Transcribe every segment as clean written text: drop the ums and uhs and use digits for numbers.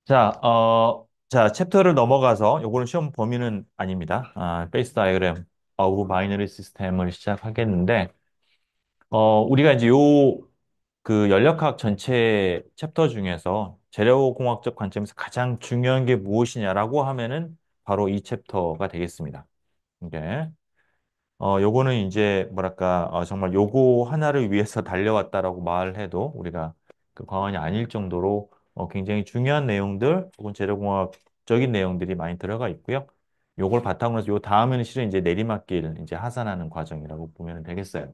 자, 챕터를 넘어가서 요거는 시험 범위는 아닙니다. 베이스 다이어그램 오브 바이너리 시스템을 시작하겠는데, 우리가 이제 그 연력학 전체 챕터 중에서 재료공학적 관점에서 가장 중요한 게 무엇이냐라고 하면은 바로 이 챕터가 되겠습니다. 이게. 요거는 이제 뭐랄까, 정말 요거 하나를 위해서 달려왔다라고 말해도 우리가 그 과언이 아닐 정도로 굉장히 중요한 내용들 혹은 재료공학적인 내용들이 많이 들어가 있고요. 요걸 바탕으로 해서 요 다음에는 실은 이제 내리막길 이제 하산하는 과정이라고 보면 되겠어요.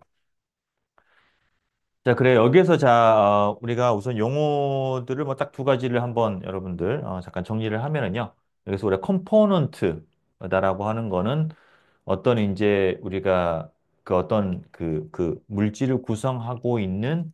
자, 그래 여기에서 우리가 우선 용어들을 뭐 딱 두 가지를 한번 여러분들 잠깐 정리를 하면은요. 여기서 우리가 컴포넌트다라고 하는 거는 어떤 이제 우리가 그 어떤 그 물질을 구성하고 있는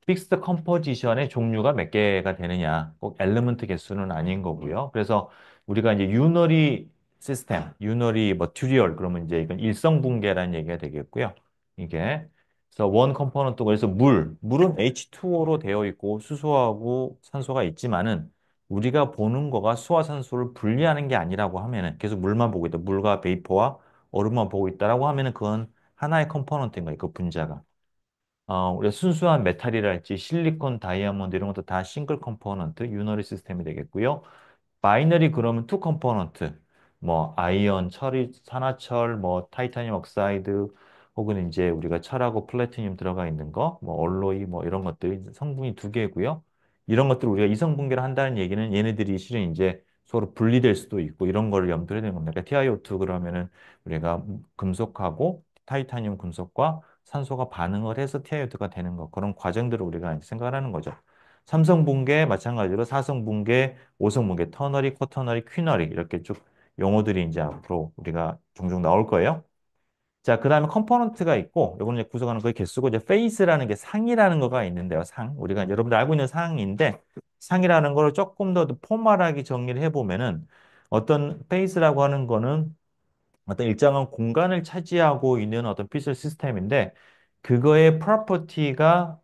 픽스드 컴포지션의 종류가 몇 개가 되느냐. 꼭 엘리먼트 개수는 아닌 거고요. 그래서 우리가 이제 유너리 시스템, 유너리 머티리얼 그러면 이제 이건 일성분계라는 얘기가 되겠고요. 이게 그래서 원 컴포넌트 그래서 물은 H2O로 되어 있고 수소하고 산소가 있지만은 우리가 보는 거가 수와 산소를 분리하는 게 아니라고 하면은 계속 물만 보고 있다. 물과 베이퍼와 얼음만 보고 있다라고 하면은 그건 하나의 컴포넌트인 거예요. 그 분자가. 우리가 순수한 메탈이랄지 실리콘, 다이아몬드 이런 것도 다 싱글 컴포넌트, 유너리 시스템이 되겠고요. 바이너리 그러면 투 컴포넌트, 뭐 아이언, 철이, 산화철, 뭐 타이타늄 억사이드 혹은 이제 우리가 철하고 플래티늄 들어가 있는 거, 뭐 얼로이 뭐 이런 것들이 성분이 두 개고요. 이런 것들 우리가 이성 분계를 한다는 얘기는 얘네들이 실은 이제 서로 분리될 수도 있고 이런 거를 염두에 해야 되는 겁니다. 그러니까 TiO2 그러면은 우리가 금속하고 타이타늄 금속과 산소가 반응을 해서 TiO2가 되는 거 그런 과정들을 우리가 이제 생각을 하는 거죠. 삼성 분계 마찬가지로 사성 분계, 오성 분계, 터너리, 쿼터너리, 퀴너리 이렇게 쭉 용어들이 이제 앞으로 우리가 종종 나올 거예요. 자, 그다음에 컴포넌트가 있고 요거는 이제 구성하는 거의 개수고 이제 페이스라는 게 상이라는 거가 있는데요. 상. 우리가 이제 여러분들 알고 있는 상인데 상이라는 거를 조금 더 포멀하게 정리를 해 보면은 어떤 페이스라고 하는 거는 어떤 일정한 공간을 차지하고 있는 어떤 피셜 시스템인데 그거의 프로퍼티가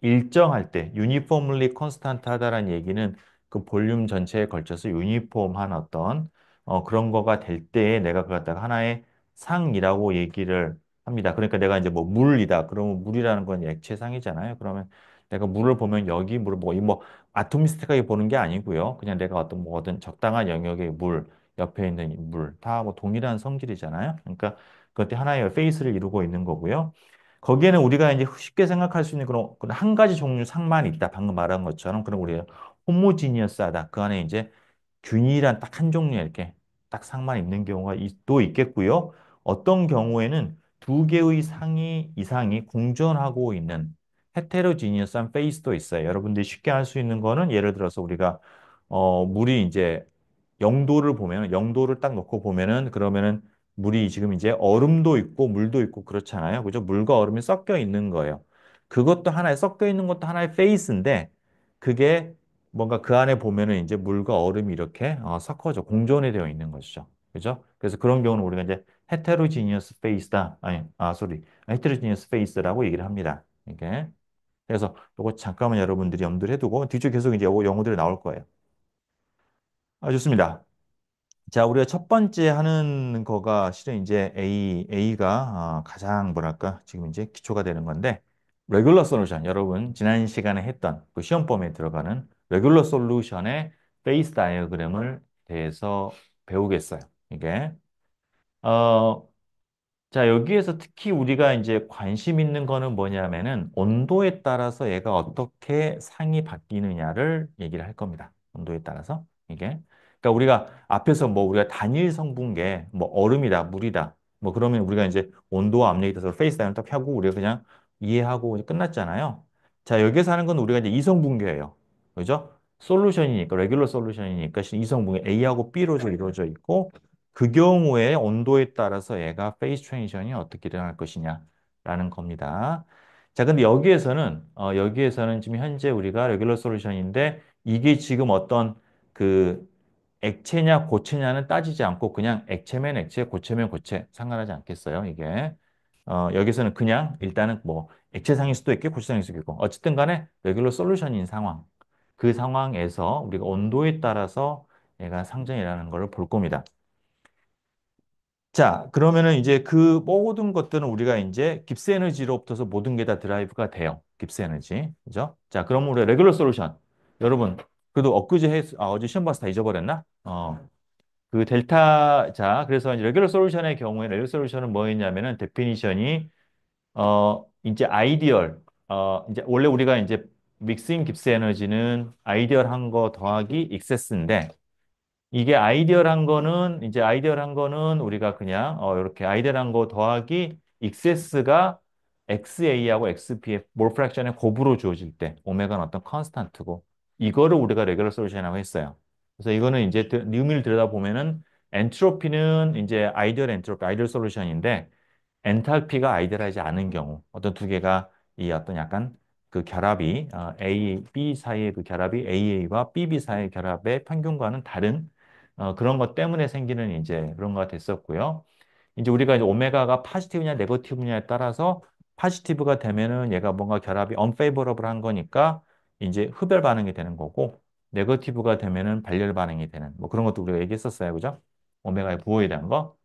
일정할 때 유니폼리 컨스탄트 하다라는 얘기는 그 볼륨 전체에 걸쳐서 유니폼한 어떤 그런 거가 될 때에 내가 그걸 갖다가 하나의 상이라고 얘기를 합니다. 그러니까 내가 이제 뭐 물이다. 그러면 물이라는 건 액체상이잖아요. 그러면 내가 물을 보면 여기 물을 보고 이뭐 아토미스틱하게 보는 게 아니고요. 그냥 내가 어떤 뭐 어떤 적당한 영역의 물 옆에 있는 인물 다 뭐 동일한 성질이잖아요. 그러니까 그것도 하나의 페이스를 이루고 있는 거고요. 거기에는 우리가 이제 쉽게 생각할 수 있는 그런 한 가지 종류 상만 있다. 방금 말한 것처럼 그런 우리가 호모지니어스하다. 그 안에 이제 균일한 딱 한 종류 이렇게 딱 상만 있는 경우가 또 있겠고요. 어떤 경우에는 두 개의 상이 이상이 공존하고 있는 헤테로지니어스한 페이스도 있어요. 여러분들이 쉽게 할 수 있는 거는 예를 들어서 우리가 물이 이제 영도를 보면 영도를 딱 놓고 보면은 그러면은 물이 지금 이제 얼음도 있고 물도 있고 그렇잖아요. 그죠? 물과 얼음이 섞여 있는 거예요. 그것도 하나의 섞여 있는 것도 하나의 페이스인데 그게 뭔가 그 안에 보면은 이제 물과 얼음이 이렇게 섞어져 공존이 되어 있는 것이죠. 그죠? 그래서 그런 경우는 우리가 이제 헤테로지니어스 페이스다. 헤테로지니어스 페이스라고 얘기를 합니다. 이게. 그래서 요거 잠깐만 여러분들이 염두를 해두고 뒤쪽에 계속 이제 요거 영어들이 나올 거예요. 좋습니다. 자, 우리가 첫 번째 하는 거가 실은 이제 A가 가장 뭐랄까 지금 이제 기초가 되는 건데 레귤러 솔루션 여러분 지난 시간에 했던 그 시험 범위에 들어가는 레귤러 솔루션의 페이스 다이어그램을 대해서 배우겠어요. 이게 어, 자, 여기에서 특히 우리가 이제 관심 있는 거는 뭐냐면은 온도에 따라서 얘가 어떻게 상이 바뀌느냐를 얘기를 할 겁니다. 온도에 따라서 이게. 그러니까 우리가 앞에서 뭐 우리가 단일 성분계, 뭐 얼음이다, 물이다. 뭐 그러면 우리가 이제 온도와 압력에 따라서 페이스 다이어를 딱 펴고 우리가 그냥 이해하고 이제 끝났잖아요. 자, 여기서 하는 건 우리가 이제 이성분계예요. 그죠? 솔루션이니까, 레귤러 솔루션이니까 이성분계 A하고 B로 이루어져 있고 그 경우에 온도에 따라서 얘가 페이스 트랜지션이 어떻게 일어날 것이냐라는 겁니다. 자, 근데 여기에서는 지금 현재 우리가 레귤러 솔루션인데 이게 지금 어떤 그 액체냐 고체냐는 따지지 않고 그냥 액체면 액체, 고체면 고체 상관하지 않겠어요, 이게. 여기서는 그냥 일단은 뭐 액체상일 수도 있고 고체상일 수도 있고 어쨌든 간에 레귤러 솔루션인 상황. 그 상황에서 우리가 온도에 따라서 얘가 상전이라는 걸 볼 겁니다. 자, 그러면은 이제 그 모든 것들은 우리가 이제 깁스 에너지로부터서 모든 게 다 드라이브가 돼요. 깁스 에너지. 그죠? 자, 그럼 우리 레귤러 솔루션. 여러분, 그래도 어제 시험 봐서 다 잊어버렸나? 그 델타, 자, 그래서 이제 레귤러 솔루션의 경우에 레귤러 솔루션은 뭐였냐면은 데피니션이 이제 아이디얼, 이제 원래 우리가 이제 믹스인 깁스 에너지는 아이디얼한 거 더하기 익세스인데 이게 아이디얼한 거는 우리가 그냥 이렇게 아이디얼한 거 더하기 익세스가 XA하고 XB의 몰 프랙션의 곱으로 주어질 때 오메가는 어떤 컨스탄트고 이거를 우리가 레귤러 솔루션이라고 했어요. 그래서 이거는 이제 의미를 들여다보면은 엔트로피는 이제 아이디얼 엔트로피, 아이디얼 솔루션인데 엔탈피가 아이디어라이지 않은 경우 어떤 두 개가 이 어떤 약간 그 결합이 A, B 사이의 그 결합이 AA와 BB 사이의 결합의 평균과는 다른 그런 것 때문에 생기는 이제 그런 거가 됐었고요. 이제 우리가 이제 오메가가 파지티브냐 네거티브냐에 따라서 파지티브가 되면은 얘가 뭔가 결합이 언페이버러블한 거니까 이제 흡열 반응이 되는 거고 네거티브가 되면은 발열 반응이 되는 뭐 그런 것도 우리가 얘기했었어요. 그죠? 오메가의 부호에 대한 거.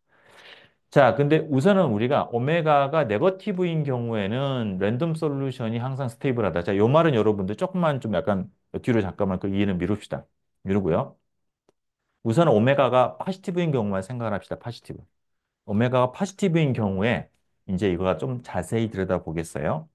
자, 근데 우선은 우리가 오메가가 네거티브인 경우에는 랜덤 솔루션이 항상 스테이블하다. 자, 요 말은 여러분들 조금만 좀 약간 뒤로 잠깐만 그 이해는 미룹시다. 미루고요. 우선 오메가가 파지티브인 경우만 생각을 합시다. 파지티브. 오메가가 파지티브인 경우에 이제 이거가 좀 자세히 들여다보겠어요.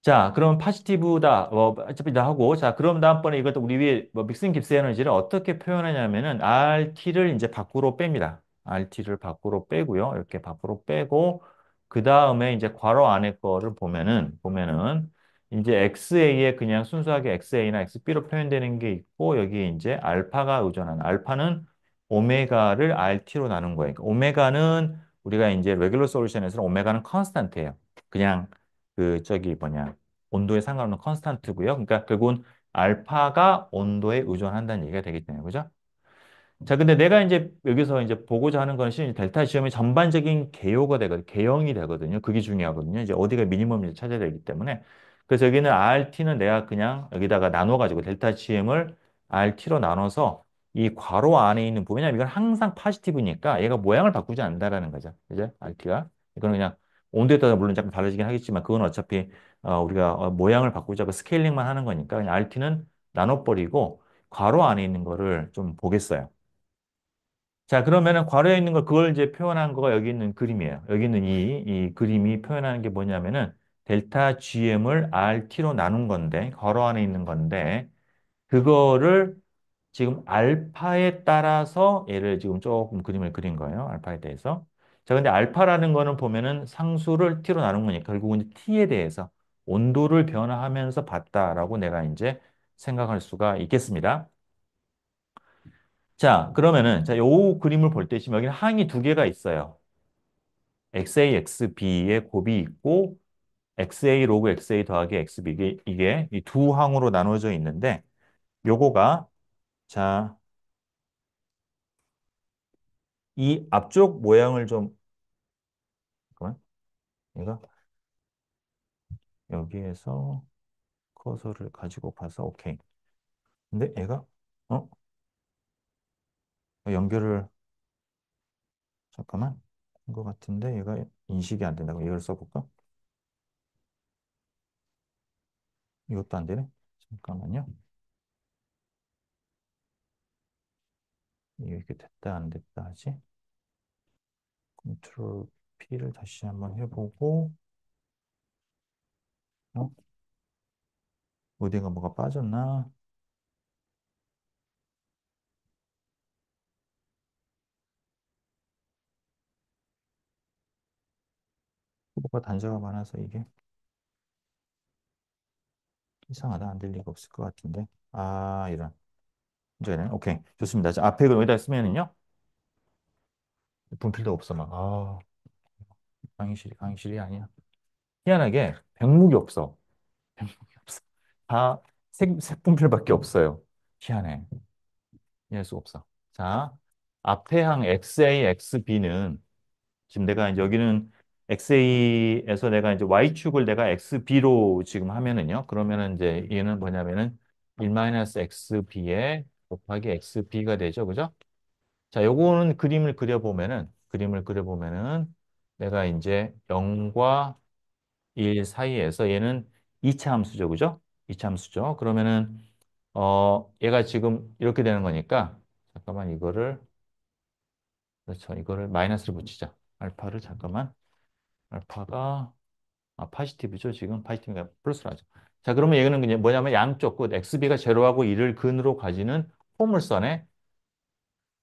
자, 그럼 파지티브다. 어차피 다 하고. 자, 그럼 다음번에 이것도 우리 위에 믹싱 깁스 에너지를 어떻게 표현하냐면은 RT를 이제 밖으로 뺍니다. RT를 밖으로 빼고요. 이렇게 밖으로 빼고 그 다음에 이제 괄호 안에 거를 보면은 이제 XA에 그냥 순수하게 XA나 XB로 표현되는 게 있고 여기 이제 알파가 의존하는 알파는 오메가를 RT로 나눈 거예요. 그러니까 오메가는 우리가 이제 레귤러 솔루션에서는 오메가는 컨스탄트예요. 그냥 그 저기 뭐냐 온도에 상관없는 컨스탄트고요. 그러니까 결국은 알파가 온도에 의존한다는 얘기가 되기 때문에 그죠? 자, 근데 내가 이제 여기서 이제 보고자 하는 것이 델타 지점의 전반적인 개요가 되거든요. 개형이 되거든요. 그게 중요하거든요. 이제 어디가 미니멈인지 찾아야 되기 때문에. 그래서 여기는 RT는 내가 그냥 여기다가 나눠가지고 델타 GM을 RT로 나눠서 이 괄호 안에 있는 부분, 왜냐면 이건 항상 파지티브니까 얘가 모양을 바꾸지 않는다라는 거죠. 그죠? RT가. 이거는 그냥 온도에 따라 물론 약간 달라지긴 하겠지만 그건 어차피 우리가 모양을 바꾸자고 스케일링만 하는 거니까 그냥 RT는 나눠버리고 괄호 안에 있는 거를 좀 보겠어요. 자, 그러면은 괄호에 있는 거, 그걸 이제 표현한 거가 여기 있는 그림이에요. 여기 있는 이 그림이 표현하는 게 뭐냐면은 델타 GM을 RT로 나눈 건데, 괄호 안에 있는 건데, 그거를 지금 알파에 따라서 얘를 지금 조금 그림을 그린 거예요. 알파에 대해서. 자, 근데 알파라는 거는 보면은 상수를 T로 나눈 거니까 결국은 T에 대해서 온도를 변화하면서 봤다라고 내가 이제 생각할 수가 있겠습니다. 자, 그러면은, 자, 요 그림을 볼 때, 지금 여기는 항이 두 개가 있어요. XA, XB의 곱이 있고, XA 로그 XA 더하기 XB. 이게 이 두 항으로 나눠져 있는데, 요거가, 자, 이 앞쪽 모양을 좀, 잠깐만, 얘가 여기에서 커서를 가지고 봐서, 오케이. 근데 얘가, 어? 연결을, 잠깐만, 한 것 같은데, 얘가 인식이 안 된다고 이걸 써볼까? 이것도 안 되네? 잠깐만요. 이게 이렇게 됐다, 안 됐다 하지? 컨트롤 P를 다시 한번 해보고, 어? 어디가 뭐가 빠졌나? 뭐가 단자가 많아서 이게 이상하다. 안 될 리가 없을 것 같은데. 아, 이런. 이제는, 오케이. 좋습니다. 자, 앞에 그 여기다 쓰면은요. 분필도 없어, 막. 강의실이 아니야. 희한하게, 병목이 없어. 병목이 없어. 다 색분필밖에 없어요. 희한해. 이해할 수가 없어. 자, 앞에 항 XA, XB는, 지금 내가 이제 여기는 XA에서 내가 이제 Y축을 내가 XB로 지금 하면은요. 그러면은 이제 얘는 뭐냐면은 1-XB에 곱하기 XB가 되죠. 그죠? 자, 요거는 그림을 그려보면은 내가 이제 0과 1 사이에서 얘는 2차 함수죠. 그죠? 2차 함수죠. 그러면은 얘가 지금 이렇게 되는 거니까 잠깐만 이거를 그렇죠. 이거를 마이너스를 붙이자. 알파를 잠깐만. 알파가 파지티브죠. 지금 파지티브가 플러스로 하죠. 자, 그러면 얘는 그냥 뭐냐면 양쪽 끝 XB가 제로하고 1을 근으로 가지는 포물선의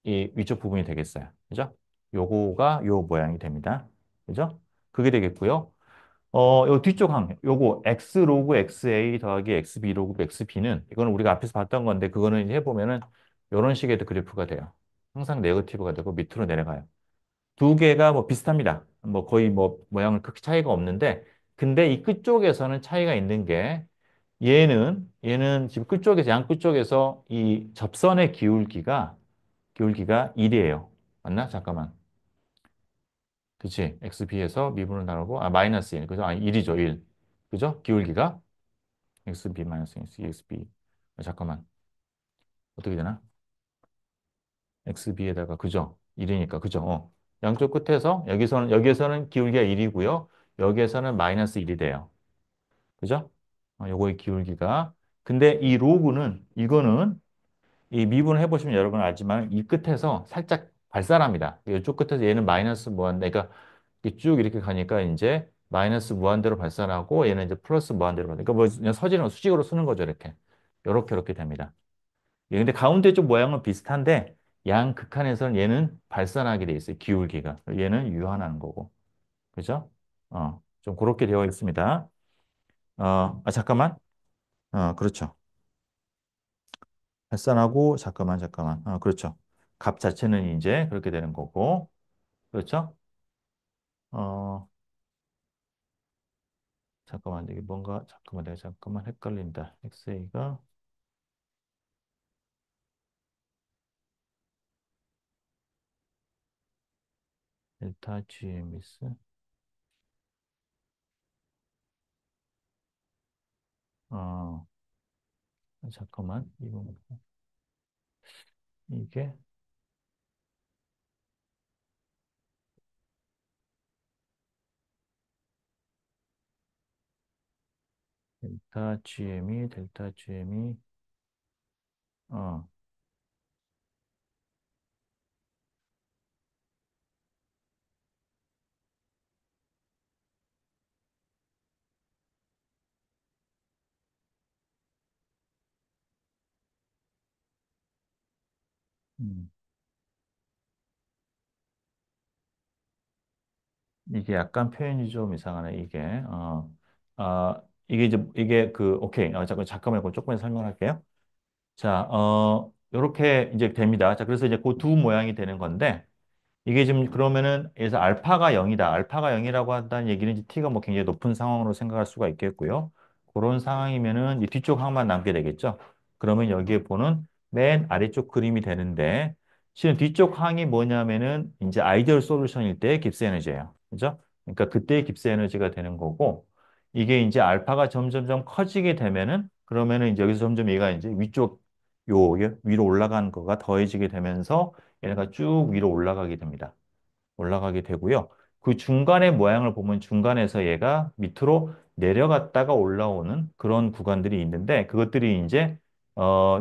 이 위쪽 부분이 되겠어요. 그죠? 요거가 요 모양이 됩니다. 그죠? 그게 되겠고요. 요 뒤쪽 항, 요거 x 로그 xa 더하기 xb 로그 xb는 이거는 우리가 앞에서 봤던 건데 그거는 이제 해보면은 요런 식의 그래프가 돼요. 항상 네거티브가 되고 밑으로 내려가요. 두 개가 뭐 비슷합니다. 뭐 거의 뭐 모양은 크게 차이가 없는데 근데 이 끝쪽에서는 차이가 있는 게 얘는 지금 끝쪽에서 양 끝쪽에서 이 접선의 기울기가 1이에요. 맞나? 잠깐만. 그치? XB에서 미분을 나누고 마이너스 1. 그죠? 1이죠. 1. 그죠? 기울기가 XB 마이너스 XB. 잠깐만. 어떻게 되나? XB에다가 그죠? 1이니까 그죠? 양쪽 끝에서 여기에서는 기울기가 1이고요. 여기에서는 마이너스 1이 돼요. 그죠? 요거의 기울기가. 근데 이 로그는 이거는 이 미분을 해보시면 여러분 알지만 이 끝에서 살짝 발산합니다. 이쪽 끝에서 얘는 마이너스 무한대, 그러니까 이렇게 쭉 이렇게 가니까 이제 마이너스 무한대로 발산하고 얘는 이제 플러스 무한대로 발산. 그러니까 뭐 그냥 서지는 수직으로 쓰는 거죠 이렇게. 이렇게 됩니다. 예, 근데 가운데 쪽 모양은 비슷한데 양 극한에서는 얘는 발산하게 돼 있어요. 기울기가. 얘는 유한하는 거고. 그죠? 좀 그렇게 되어 있습니다. 잠깐만. 그렇죠. 발산하고 잠깐만. 그렇죠. 값 자체는 이제 그렇게 되는 거고. 그렇죠? 어, 잠깐만. 이게 뭔가 잠깐만 내가 잠깐만 헷갈린다. XA가 델타 GMS. 어, 잠깐만. 이게 델타 GM이 어, 음, 이게 약간 표현이 좀 이상하네. 이게 이제 이게 오케이. 잠깐만 이거 조금 설명할게요. 자, 요렇게 이제 됩니다. 자, 그래서 이제 그 두 모양이 되는 건데, 이게 지금 그러면은, 그래서 알파가 0이다. 알파가 0이라고 한다는 얘기는 이제 t가 뭐 굉장히 높은 상황으로 생각할 수가 있겠고요. 그런 상황이면은 이 뒤쪽 항만 남게 되겠죠. 그러면 여기에 보는 맨 아래쪽 그림이 되는데, 실은 뒤쪽 항이 뭐냐면은 이제 아이디얼 솔루션일 때의 깁스 에너지예요. 그죠? 그러니까 그때의 깁스 에너지가 되는 거고, 이게 이제 알파가 점점점 커지게 되면은, 그러면은 이제 여기서 점점 얘가 이제 위로 올라가는 거가 더해지게 되면서 얘네가 쭉 위로 올라가게 됩니다. 올라가게 되고요. 그 중간의 모양을 보면 중간에서 얘가 밑으로 내려갔다가 올라오는 그런 구간들이 있는데 그것들이 이제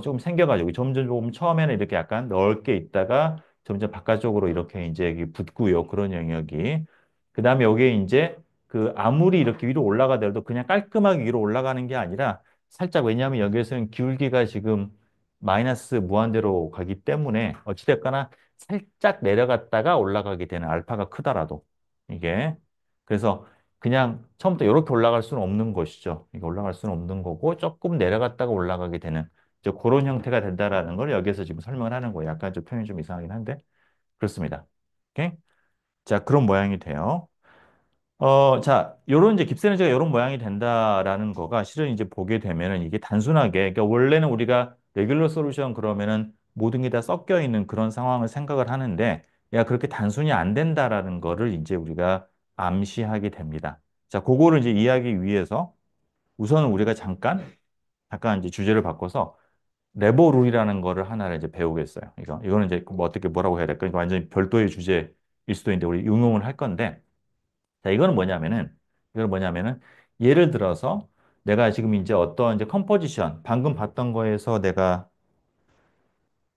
조금 생겨가지고 점점 조금 처음에는 이렇게 약간 넓게 있다가 점점 바깥쪽으로 이렇게 이제 이게 붙고요. 그런 영역이. 그다음에 여기에 이제 그 아무리 이렇게 위로 올라가더라도 그냥 깔끔하게 위로 올라가는 게 아니라 살짝 왜냐하면 여기에서는 기울기가 지금 마이너스 무한대로 가기 때문에 어찌됐거나 살짝 내려갔다가 올라가게 되는 알파가 크더라도 이게 그래서 그냥 처음부터 이렇게 올라갈 수는 없는 것이죠. 이게 올라갈 수는 없는 거고 조금 내려갔다가 올라가게 되는 이제 그런 형태가 된다라는 걸 여기에서 지금 설명을 하는 거예요. 약간 좀 표현이 좀 이상하긴 한데 그렇습니다. 오케이? 자, 그런 모양이 돼요. 자, 요런 이제 깁스에너지가 요런 모양이 된다라는 거가 실은 이제 보게 되면은 이게 단순하게, 그러니까 원래는 우리가 레귤러 솔루션 그러면은 모든 게 다 섞여 있는 그런 상황을 생각을 하는데, 야, 그렇게 단순히 안 된다라는 거를 이제 우리가 암시하게 됩니다. 자, 그거를 이제 이해하기 위해서 우선은 우리가 잠깐 이제 주제를 바꿔서 레버룰이라는 거를 하나를 이제 배우겠어요. 이거는 이제 뭐 어떻게 뭐라고 해야 될까? 이거 완전히 별도의 주제일 수도 있는데 우리 응용을 할 건데, 자, 이거는 뭐냐면은 예를 들어서 내가 지금 이제 어떤 이제 컴포지션 방금 봤던 거에서 내가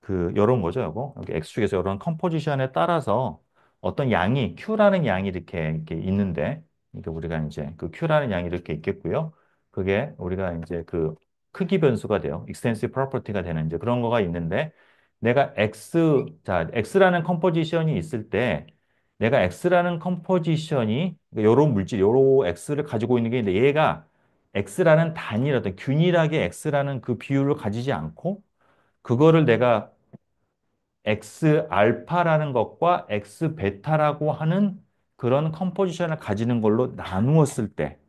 요런 거죠, 요거. 여기 X축에서 이런 컴포지션에 따라서 어떤 양이, Q라는 양이 이렇게 있는데, 그러니까 우리가 이제 그 Q라는 양이 이렇게 있겠고요. 그게 우리가 이제 그 크기 변수가 돼요. extensive property가 되는 이제 그런 거가 있는데, 내가 X라는 컴포지션이 있을 때, 내가 X라는 컴포지션이, 요런 물질, 요런 X를 가지고 있는 게 있는데, 얘가 X라는 단일 어떤 균일하게 X라는 그 비율을 가지지 않고, 그거를 내가 X 알파라는 것과 X 베타라고 하는 그런 컴포지션을 가지는 걸로 나누었을 때,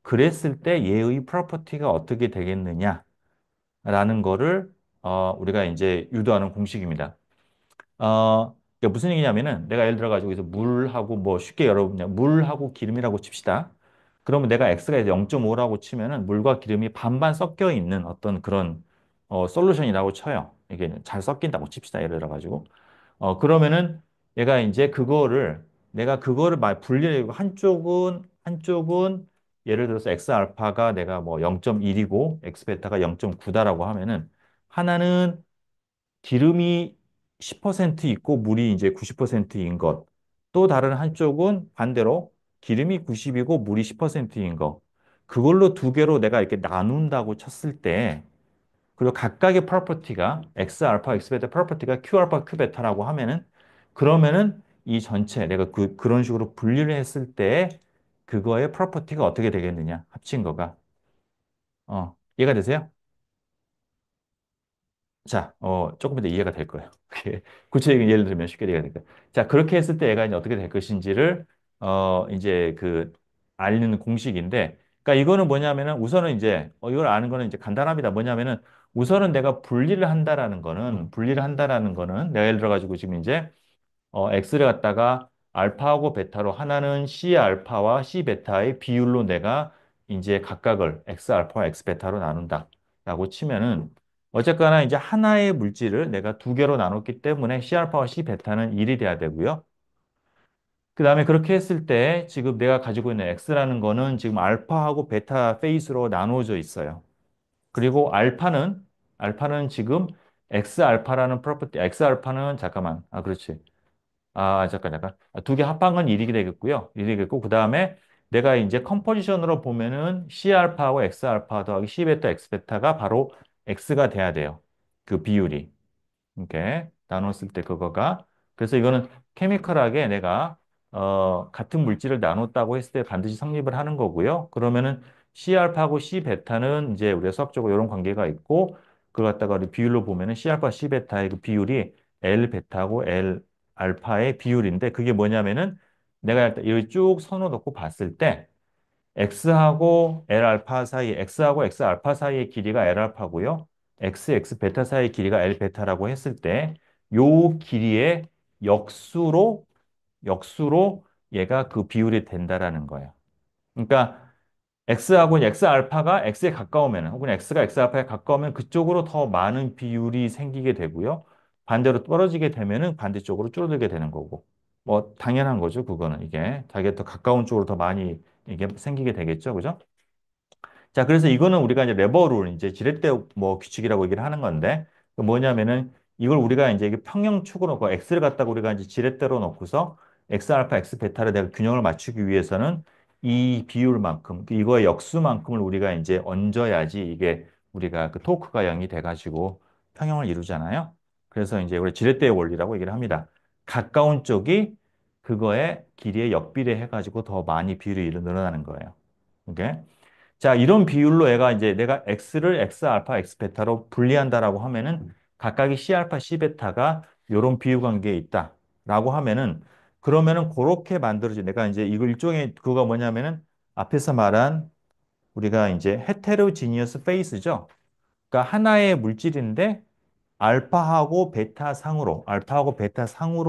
그랬을 때 얘의 프로퍼티가 어떻게 되겠느냐라는 거를, 우리가 이제 유도하는 공식입니다. 이게 무슨 얘기냐면은 내가 예를 들어 가지고 여기서 물하고 뭐 쉽게 여러분 그냥 물하고 기름이라고 칩시다. 그러면 내가 x가 이제 0.5라고 치면은 물과 기름이 반반 섞여 있는 어떤 그런 솔루션이라고 쳐요. 이게 잘 섞인다고 칩시다. 예를 들어 가지고 그러면은 얘가 이제 내가 그거를 막 분리해 한쪽은 예를 들어서 x 알파가 내가 뭐 0.1이고 x 베타가 0.9다라고 하면은 하나는 기름이 10% 있고 물이 이제 90%인 것. 또 다른 한쪽은 반대로 기름이 90이고 물이 10%인 것. 그걸로 두 개로 내가 이렇게 나눈다고 쳤을 때, 그리고 각각의 프로퍼티가 X 알파, X 베타 프로퍼티가 Q 알파, Q 베타라고 하면은, 그러면은 이 전체 내가 그런 식으로 분리를 했을 때 그거의 프로퍼티가 어떻게 되겠느냐? 합친 거가. 이해가 되세요? 자, 조금 더 이해가 될 거예요. 구체적인 예를 들면 쉽게 이해가 될 거예요. 자, 그렇게 했을 때 얘가 이제 어떻게 될 것인지를, 이제 알리는 공식인데, 그러니까 이거는 뭐냐면은 우선은 이제, 이걸 아는 거는 이제 간단합니다. 뭐냐면은 우선은 내가 분리를 한다라는 거는 내가 예를 들어가지고 지금 이제 X를 갖다가 알파하고 베타로 하나는 C 알파와 C 베타의 비율로 내가 이제 각각을 X 알파와 X 베타로 나눈다라고 치면은 어쨌거나 이제 하나의 물질을 내가 두 개로 나눴기 때문에 C 알파와 C 베타는 1이 돼야 되고요. 그 다음에 그렇게 했을 때 지금 내가 가지고 있는 X라는 거는 지금 알파하고 베타 페이스로 나누어져 있어요. 그리고 알파는 지금 X 알파라는 프로퍼티, X 알파는 잠깐만, 그렇지. 잠깐. 두 개 합한 건 1이 되겠고요. 1이 되겠고, 그 다음에 내가 이제 컴포지션으로 보면은 C알파하고 X알파 더하기 C베타, X베타가 바로 X가 돼야 돼요. 그 비율이. 이렇게 나눴을 때 그거가. 그래서 이거는 케미컬하게 내가, 같은 물질을 나눴다고 했을 때 반드시 성립을 하는 거고요. 그러면은 C알파하고 C베타는 이제 우리가 수학적으로 이런 관계가 있고, 그걸 갖다가 우리 비율로 보면은 C알파, C베타의 그 비율이 L 베타하고 L 알파의 비율인데 그게 뭐냐면은 내가 일단 여기 쭉 선을 놓고 봤을 때 X하고 X 알파 사이의 길이가 L 알파고요. X 베타 사이의 길이가 L 베타라고 했을 때 요 길이의 역수로 얘가 그 비율이 된다라는 거예요. 그러니까 X하고 X 알파가 X에 가까우면, 혹은 X가 X 알파에 가까우면 그쪽으로 더 많은 비율이 생기게 되고요. 반대로 떨어지게 되면은 반대쪽으로 줄어들게 되는 거고. 뭐, 당연한 거죠, 그거는. 이게 자기가 더 가까운 쪽으로 더 많이 이게 생기게 되겠죠, 그죠? 자, 그래서 이거는 우리가 이제 레버룰, 이제 지렛대 뭐 규칙이라고 얘기를 하는 건데, 그 뭐냐면은 이걸 우리가 이제 이게 평형축으로 놓고 X를 갖다가 우리가 이제 지렛대로 놓고서 X 알파, X 베타를 내가 균형을 맞추기 위해서는 이 비율만큼, 이거의 역수만큼을 우리가 이제 얹어야지 이게 우리가 그 토크가 0이 돼가지고 평형을 이루잖아요. 그래서 이제 우리 지렛대의 원리라고 얘기를 합니다. 가까운 쪽이 그거의 길이에 역비례해가지고 더 많이 비율이 늘어나는 거예요. 이게. 자, 이런 비율로 얘가 이제 내가 X를 X 알파, X 베타로 분리한다라고 하면은 각각의 C 알파, C 베타가 이런 비율 관계에 있다라고 하면은 그러면은 그렇게 만들어진 내가 이제 이걸 일종의 그거가 뭐냐면은 앞에서 말한 우리가 이제 헤테로지니어스 페이스죠. 그러니까 하나의 물질인데 알파하고 베타 상으로